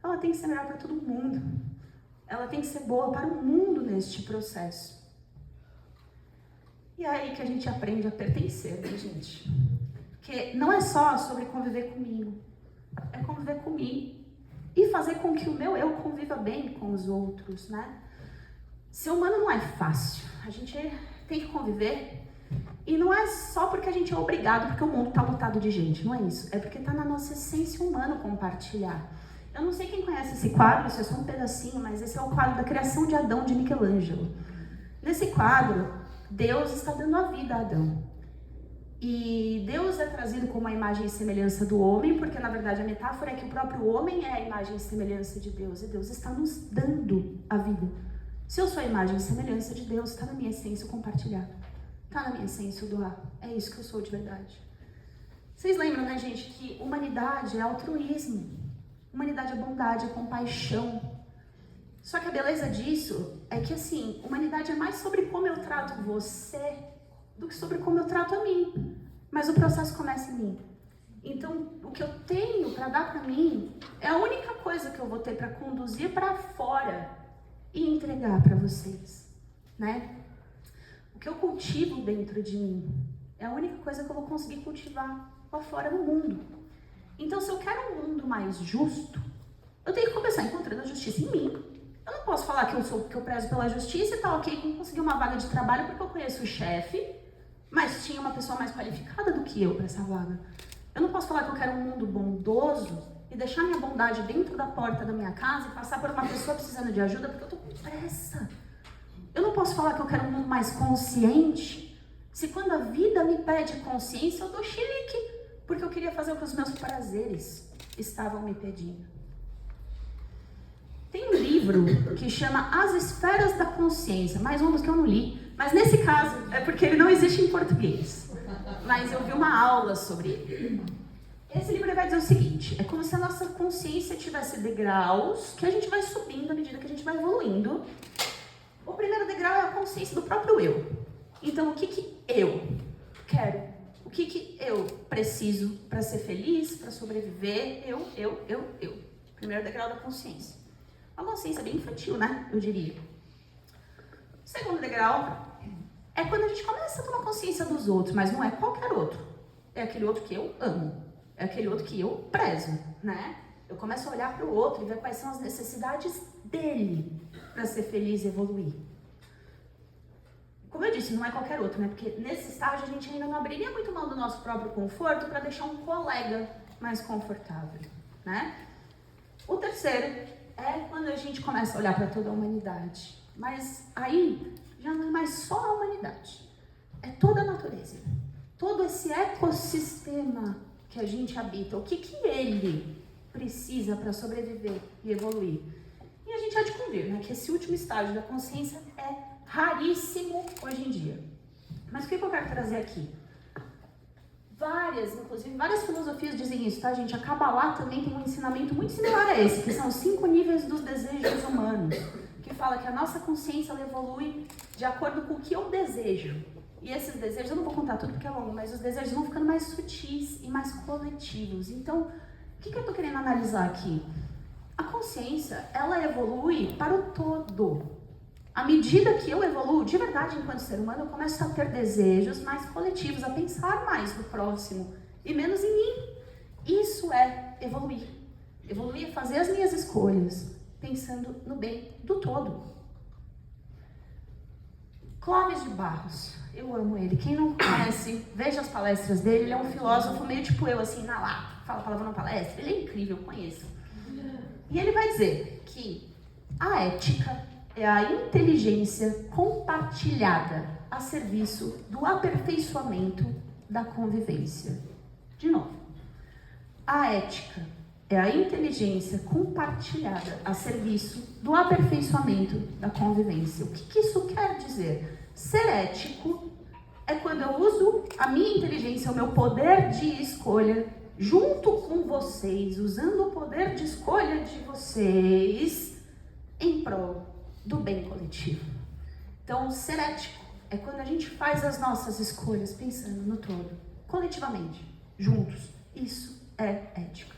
Ela tem que ser melhor para todo mundo. Ela tem que ser boa para o mundo neste processo. E é aí que a gente aprende a pertencer, né, gente? Porque não é só sobre conviver comigo. É conviver comigo e fazer com que o meu eu conviva bem com os outros, né? Ser humano não é fácil. A gente tem que conviver. E não é só porque a gente é obrigado, porque o mundo está lotado de gente. Não é isso. É porque está na nossa essência humana compartilhar. Eu não sei quem conhece esse quadro, isso é só um pedacinho, mas esse é o quadro da criação de Adão, de Michelangelo. Nesse quadro, Deus está dando a vida a Adão. E Deus é trazido como a imagem e semelhança do homem, porque na verdade a metáfora é que o próprio homem é a imagem e semelhança de Deus. E Deus está nos dando a vida. Se eu sou a imagem e semelhança de Deus, está na minha essência o compartilhar. Está na minha essência o doar. É isso que eu sou de verdade. Vocês lembram, né, gente, que humanidade é altruísmo. Humanidade é bondade, é compaixão. Só que a beleza disso é que, assim, humanidade é mais sobre como eu trato você do que sobre como eu trato a mim. Mas o processo começa em mim. Então, o que eu tenho para dar para mim é a única coisa que eu vou ter para conduzir para fora e entregar para vocês, né? O que eu cultivo dentro de mim é a única coisa que eu vou conseguir cultivar lá fora no mundo. Então, se eu quero um mundo mais justo, eu tenho que começar encontrando a justiça em mim. Eu não posso falar que eu prezo pela justiça e tá ok com conseguir uma vaga de trabalho porque eu conheço o chefe, mas tinha uma pessoa mais qualificada do que eu para essa vaga. Eu não posso falar que eu quero um mundo bondoso e deixar minha bondade dentro da porta da minha casa e passar por uma pessoa precisando de ajuda porque eu tô com pressa. Eu não posso falar que eu quero um mundo mais consciente, se quando a vida me pede consciência, eu dou chilique, porque eu queria fazer o que os meus prazeres estavam me pedindo? Tem um livro que chama As Esferas da Consciência, mais um dos que eu não li, mas nesse caso é porque ele não existe em português, mas eu vi uma aula sobre ele. Esse livro vai dizer o seguinte: é como se a nossa consciência tivesse degraus que a gente vai subindo à medida que a gente vai evoluindo. O primeiro degrau é a consciência do próprio eu. Então, o que eu quero? O que eu preciso para ser feliz, para sobreviver? Eu. Primeiro degrau da consciência. Uma consciência bem infantil, né? Eu diria. O segundo degrau é quando a gente começa a tomar consciência dos outros, mas não é qualquer outro. É aquele outro que eu amo. É aquele outro que eu prezo, né? Eu começo a olhar para o outro e ver quais são as necessidades dele para ser feliz e evoluir. Como eu disse, não é qualquer outro, né? Porque nesse estágio a gente ainda não abriria muito mão do nosso próprio conforto para deixar um colega mais confortável, né? O terceiro é quando a gente começa a olhar para toda a humanidade. Mas aí já não é mais só a humanidade. É toda a natureza. Todo esse ecossistema que a gente habita. O que ele precisa para sobreviver e evoluir. E a gente há de convir, né? Que esse último estágio da consciência é raríssimo hoje em dia. Mas o que eu quero trazer aqui? Inclusive várias filosofias dizem isso, tá, gente? A Kabbalah também tem um ensinamento muito similar a esse, que são os 5 níveis dos desejos humanos, que fala que a nossa consciência ela evolui de acordo com o que eu desejo. E esses desejos, eu não vou contar tudo porque é longo, mas os desejos vão ficando mais sutis e mais coletivos. Então, o que eu estou querendo analisar aqui? A consciência, ela evolui para o todo. À medida que eu evoluo, de verdade, enquanto ser humano, eu começo a ter desejos mais coletivos, a pensar mais no próximo e menos em mim. Isso é evoluir. Evoluir é fazer as minhas escolhas, pensando no bem do todo. Clóvis de Barros, eu amo ele. Quem não conhece, veja as palestras dele. Ele é um filósofo meio tipo eu, assim, na lata. Fala a palavra na palestra. Ele é incrível, eu conheço. E ele vai dizer que a ética é a inteligência compartilhada a serviço do aperfeiçoamento da convivência. De novo. A ética é a inteligência compartilhada a serviço do aperfeiçoamento da convivência. O que isso quer dizer? Ser ético é quando eu uso a minha inteligência, o meu poder de escolha, junto com vocês, usando o poder de escolha de vocês, em prol do bem coletivo. Então, ser ético é quando a gente faz as nossas escolhas pensando no todo, coletivamente, juntos. Isso é ética.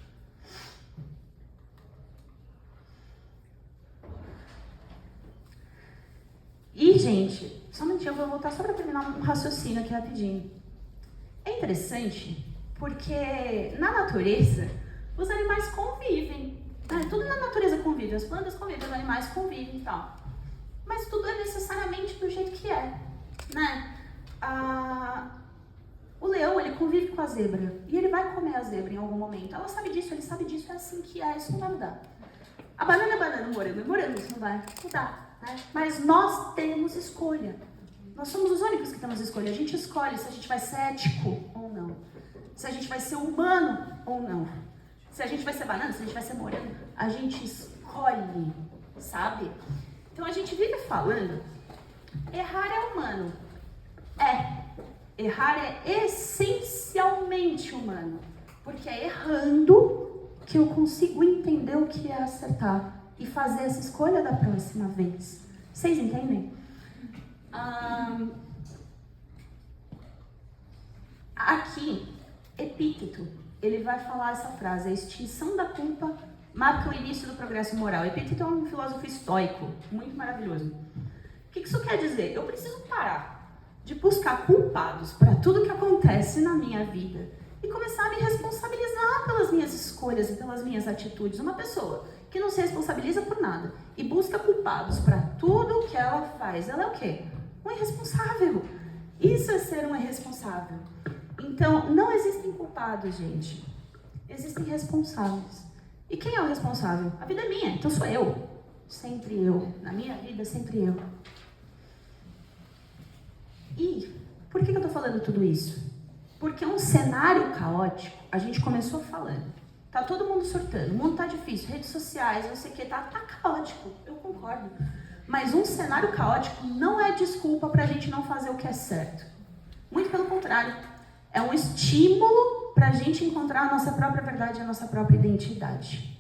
E, gente, só um minutinho, eu vou voltar só para terminar um raciocínio aqui rapidinho. É interessante porque na natureza os animais convivem. Né? Tudo na natureza convive, as plantas convivem, os animais convivem e tal. Mas tudo é necessariamente do jeito que é. Né? O leão, ele convive com a zebra e ele vai comer a zebra em algum momento. Ela sabe disso, ele sabe disso, é assim que é, isso não vai mudar. A banana é banana, o morango é morango, isso não vai mudar. Né? Mas nós temos escolha. Nós somos os únicos que temos escolha. A gente escolhe se a gente vai ser ético ou não. Se a gente vai ser humano ou não. Se a gente vai ser banana, se a gente vai ser morango. A gente escolhe, sabe? Então a gente vive falando, errar é humano. Errar é essencialmente humano. Porque é errando que eu consigo entender o que é acertar e fazer essa escolha da próxima vez. Vocês entendem? Aqui, Epíteto, ele vai falar essa frase: a extinção da culpa marca o início do progresso moral. Epíteto é um filósofo estoico, muito maravilhoso. O que isso quer dizer? Eu preciso parar de buscar culpados para tudo que acontece na minha vida e começar a me responsabilizar pelas minhas escolhas e pelas minhas atitudes. Uma pessoa que não se responsabiliza por nada e busca culpados para tudo que ela faz, ela é o quê? Um irresponsável. Isso é ser um irresponsável. Então, não existem culpados, gente. Existem responsáveis. E quem é o responsável? A vida é minha, então sou eu. Sempre eu. Na minha vida, sempre eu. E por que eu estou falando tudo isso? Porque um cenário caótico, a gente começou falando. Tá todo mundo surtando, o mundo tá difícil, redes sociais, não sei o que, tá caótico, eu concordo. Mas um cenário caótico não é desculpa pra gente não fazer o que é certo. Muito pelo contrário, é um estímulo pra gente encontrar a nossa própria verdade e a nossa própria identidade.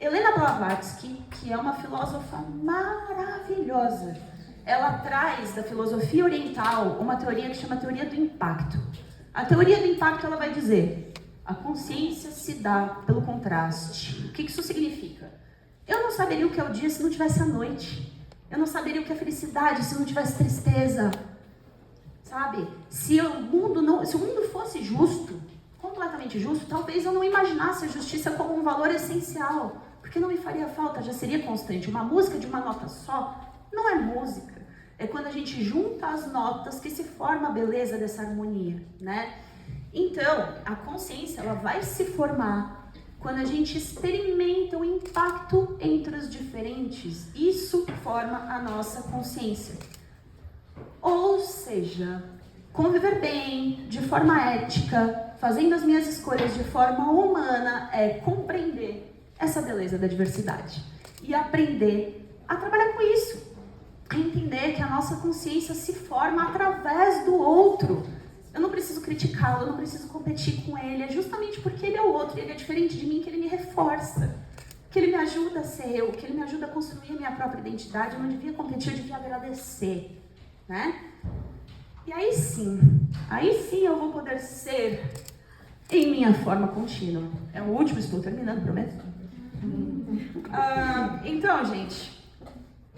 Helena Blavatsky, que é uma filósofa maravilhosa, ela traz da filosofia oriental uma teoria que chama teoria do impacto. A teoria do impacto, ela vai dizer: a consciência se dá pelo contraste. O que isso significa? Eu não saberia o que é o dia se não tivesse a noite. Eu não saberia o que é felicidade se não tivesse tristeza. Sabe? Se o mundo fosse justo, completamente justo, talvez eu não imaginasse a justiça como um valor essencial, porque não me faria falta, já seria constante. Uma música de uma nota só não é música. É quando a gente junta as notas que se forma a beleza dessa harmonia, né? Então, a consciência, ela vai se formar quando a gente experimenta o impacto entre os diferentes. Isso forma a nossa consciência. Ou seja, conviver bem, de forma ética, fazendo as minhas escolhas de forma humana, é compreender essa beleza da diversidade e aprender a trabalhar com isso. Entender que a nossa consciência se forma através do outro. Eu não preciso criticá-lo, eu não preciso competir com ele. É justamente porque ele é o outro, ele é diferente de mim, que ele me reforça, que ele me ajuda a ser eu, que ele me ajuda a construir a minha própria identidade. Eu não devia competir, eu devia agradecer, né? E aí sim eu vou poder ser em minha forma contínua. É o último, estou terminando, prometo. Então, gente,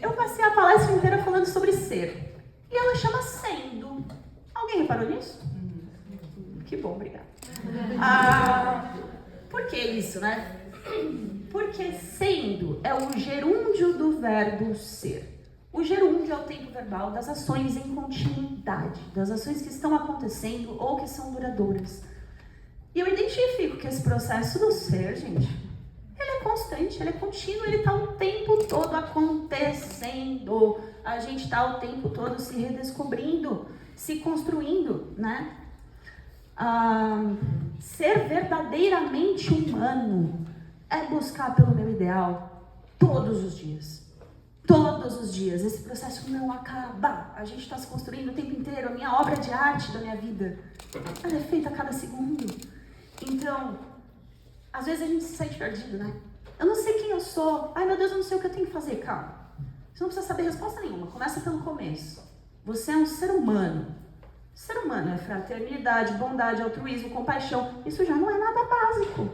eu passei a palestra inteira falando sobre ser. E ela chama sendo. Alguém reparou nisso? Que bom, obrigada. Por que isso, né? Porque sendo é o gerúndio do verbo ser. O gerúndio é o tempo verbal das ações em continuidade, das ações que estão acontecendo ou que são duradouras. E eu identifico que esse processo do ser, gente, ele é constante, ele é contínuo, ele está o tempo todo acontecendo. A gente está o tempo todo se redescobrindo, se construindo, né? Ser verdadeiramente humano é buscar pelo meu ideal todos os dias. Todos os dias. Esse processo não acaba. A gente está se construindo o tempo inteiro. A minha obra de arte da minha vida, ela é feita a cada segundo. Então, às vezes a gente se sente perdido, né? Eu não sei quem eu sou. Ai, meu Deus, eu não sei o que eu tenho que fazer. Calma. Você não precisa saber resposta nenhuma. Começa pelo começo. Você é um ser humano. Ser humano é fraternidade, bondade, altruísmo, compaixão. Isso já não é nada básico.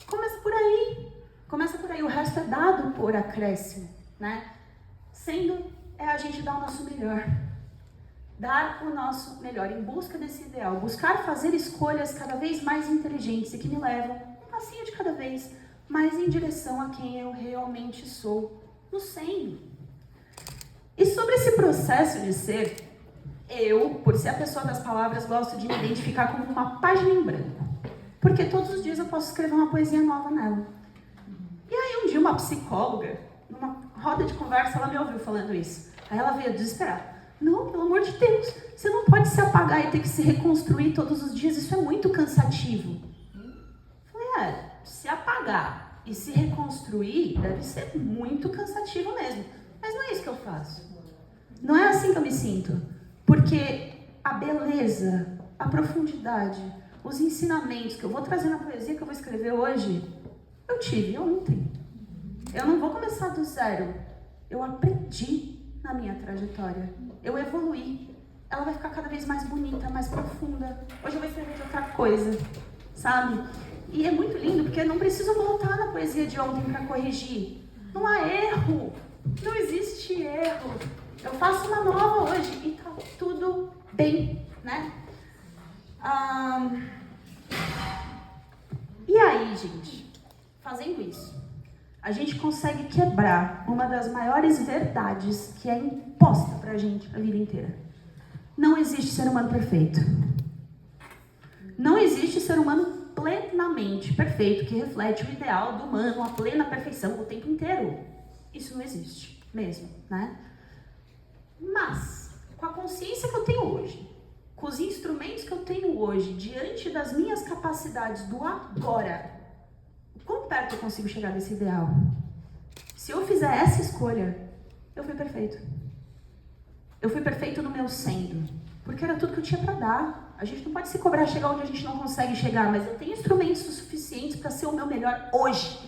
Começa por aí. Começa por aí. O resto é dado por acréscimo, né? Sendo é a gente dar o nosso melhor. Dar o nosso melhor em busca desse ideal. Buscar fazer escolhas cada vez mais inteligentes e que me levam um passinho de cada vez mais em direção a quem eu realmente sou. No sendo. E sobre esse processo de ser, eu, por ser a pessoa das palavras, gosto de me identificar como uma página em branco. Porque todos os dias eu posso escrever uma poesia nova nela. E aí um dia uma psicóloga, numa roda de conversa, ela me ouviu falando isso. Aí ela veio desesperada. Não, pelo amor de Deus, você não pode se apagar e ter que se reconstruir todos os dias, isso é muito cansativo. Eu falei, se apagar e se reconstruir deve ser muito cansativo mesmo. Mas não é isso que eu faço. Não é assim que eu me sinto. Porque a beleza, a profundidade, os ensinamentos que eu vou trazer na poesia que eu vou escrever hoje, eu tive ontem. Eu não vou começar do zero. Eu aprendi na minha trajetória. Eu evoluí. Ela vai ficar cada vez mais bonita, mais profunda. Hoje eu vou escrever de outra coisa, sabe? E é muito lindo porque eu não preciso voltar na poesia de ontem para corrigir. Não há erro. Não existe erro. Eu faço uma nova hoje e tá tudo bem, né? E aí, gente, fazendo isso, a gente consegue quebrar uma das maiores verdades que é imposta pra gente a vida inteira. Não existe ser humano perfeito. Não existe ser humano plenamente perfeito, que reflete o ideal do humano, a plena perfeição o tempo inteiro. Isso não existe mesmo, né? Mas, com a consciência que eu tenho hoje, com os instrumentos que eu tenho hoje, diante das minhas capacidades do agora, o quão perto eu consigo chegar desse ideal? Se eu fizer essa escolha, eu fui perfeito. Eu fui perfeito no meu sendo, porque era tudo que eu tinha para dar. A gente não pode se cobrar chegar onde a gente não consegue chegar, mas eu tenho instrumentos suficientes para ser o meu melhor hoje.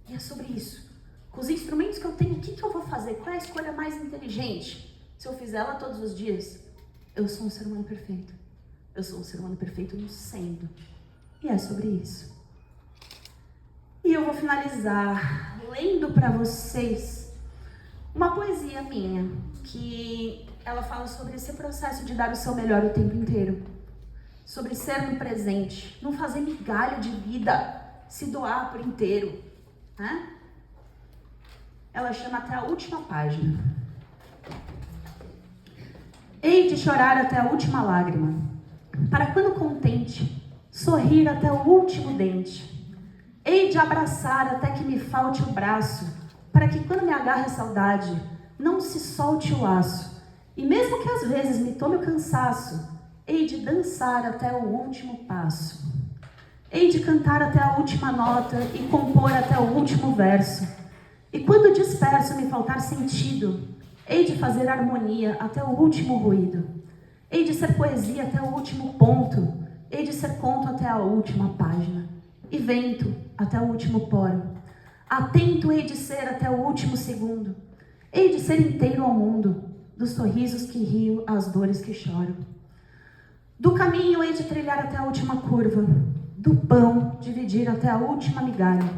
E é sobre isso. Com os instrumentos que eu tenho, o que eu vou fazer? Qual é a escolha mais inteligente? Se eu fizer ela todos os dias, eu sou um ser humano perfeito. Eu sou um ser humano perfeito no sendo. E é sobre isso. E eu vou finalizar lendo para vocês uma poesia minha, que ela fala sobre esse processo de dar o seu melhor o tempo inteiro. Sobre ser no presente, não fazer migalha de vida, se doar por inteiro, né? Ela chama Até a Última Página. Hei de chorar até a última lágrima, para quando contente, sorrir até o último dente. Hei de abraçar até que me falte o braço, para que quando me agarre a saudade, não se solte o laço. E mesmo que às vezes me tome o cansaço, hei de dançar até o último passo. Hei de cantar até a última nota e compor até o último verso. E quando disperso me faltar sentido, hei de fazer harmonia até o último ruído. Hei de ser poesia até o último ponto. Hei de ser conto até a última página. E vento até o último poro. Atento hei de ser até o último segundo. Hei de ser inteiro ao mundo, dos sorrisos que rio, às dores que choro. Do caminho hei de trilhar até a última curva. Do pão dividir até a última migalha.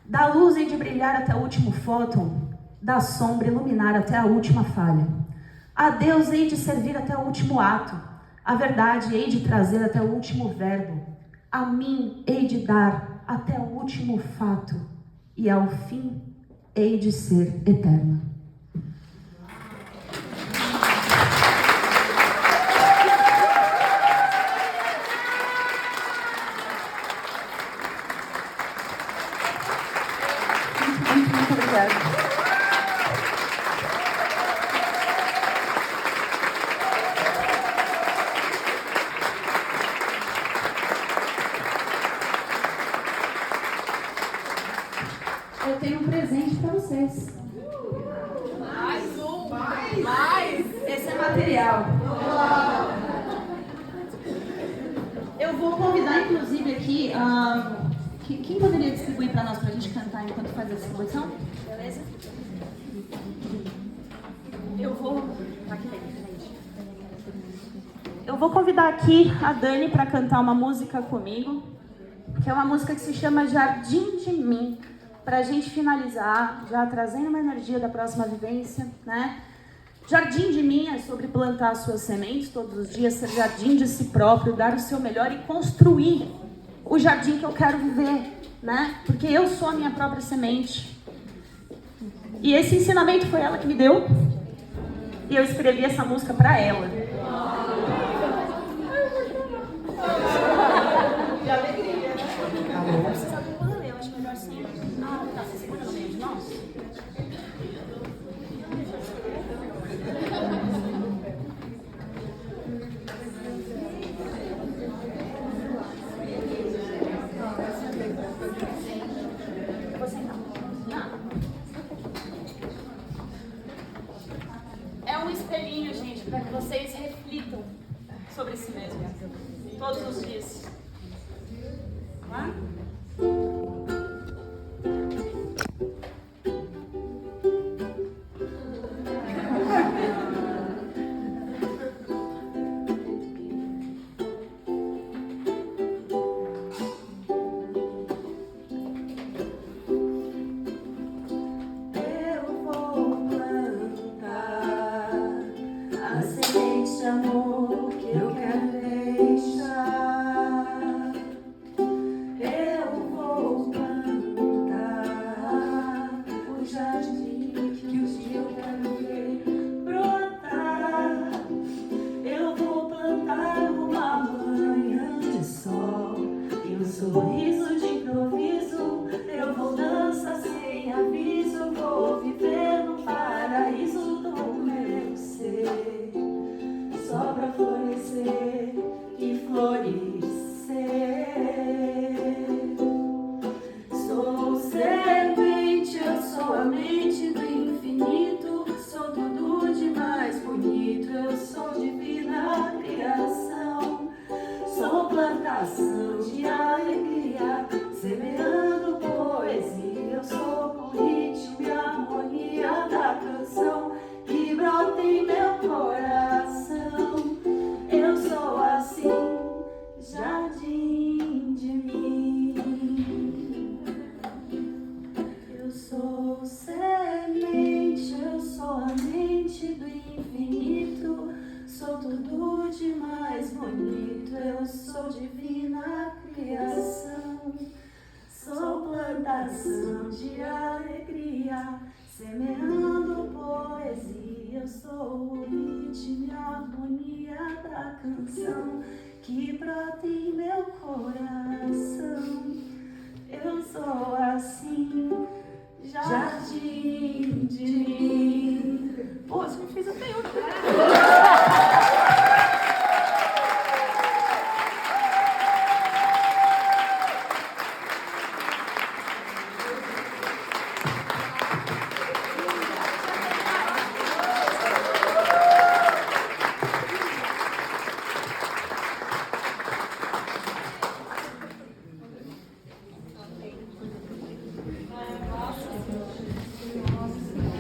Da luz hei de brilhar até o último fóton. Da sombra iluminar até a última falha. A Deus hei de servir até o último ato. A verdade hei de trazer até o último verbo. A mim hei de dar até o último fato. E ao fim hei de ser eterna. Muito obrigada. Eu tenho um presente para vocês. Mais um! Mais! Esse é material. Eu vou convidar, inclusive, aqui, quem poderia distribuir para nós, para a gente cantar enquanto faz a distribuição? Beleza? Eu vou convidar aqui a Dani para cantar uma música comigo, que é uma música que se chama Jardim de Mim, para a gente finalizar, já trazendo uma energia da próxima vivência, né? Jardim de Mim é sobre plantar suas sementes todos os dias, ser jardim de si próprio, dar o seu melhor e construir o jardim que eu quero viver, né? Porque eu sou a minha própria semente. E esse ensinamento foi ela que me deu, e eu escrevi essa música para ela. De alegria, né? Não precisa do pano, eu acho melhor sim. Ah, tá, você segura no meio de nós? Eu vou sentar. Não. É um espelhinho, gente, para que vocês reflitam sobre si mesmos. Todos os dias. Tá? Eu vou plantar a semente de amor que eu quero deixar. Eu vou plantar o jardim que um dia eu quero ver brotar. Eu vou plantar uma manhã de sol e um sorriso de improviso. Eu vou dançar sem aviso, vou viver no paraíso do meu ser. brota em meu coração. Eu sou assim, jardim de mim. Eu sou semente, eu sou a mente do infinito. Sou tudo de mais bonito, eu sou divina criação. Sou plantação de alegria, semeando poesia. Eu sou o ritmo e a harmonia da canção que brota em meu coração. Eu sou assim, jardim de mim. Pô, você me fez até eu.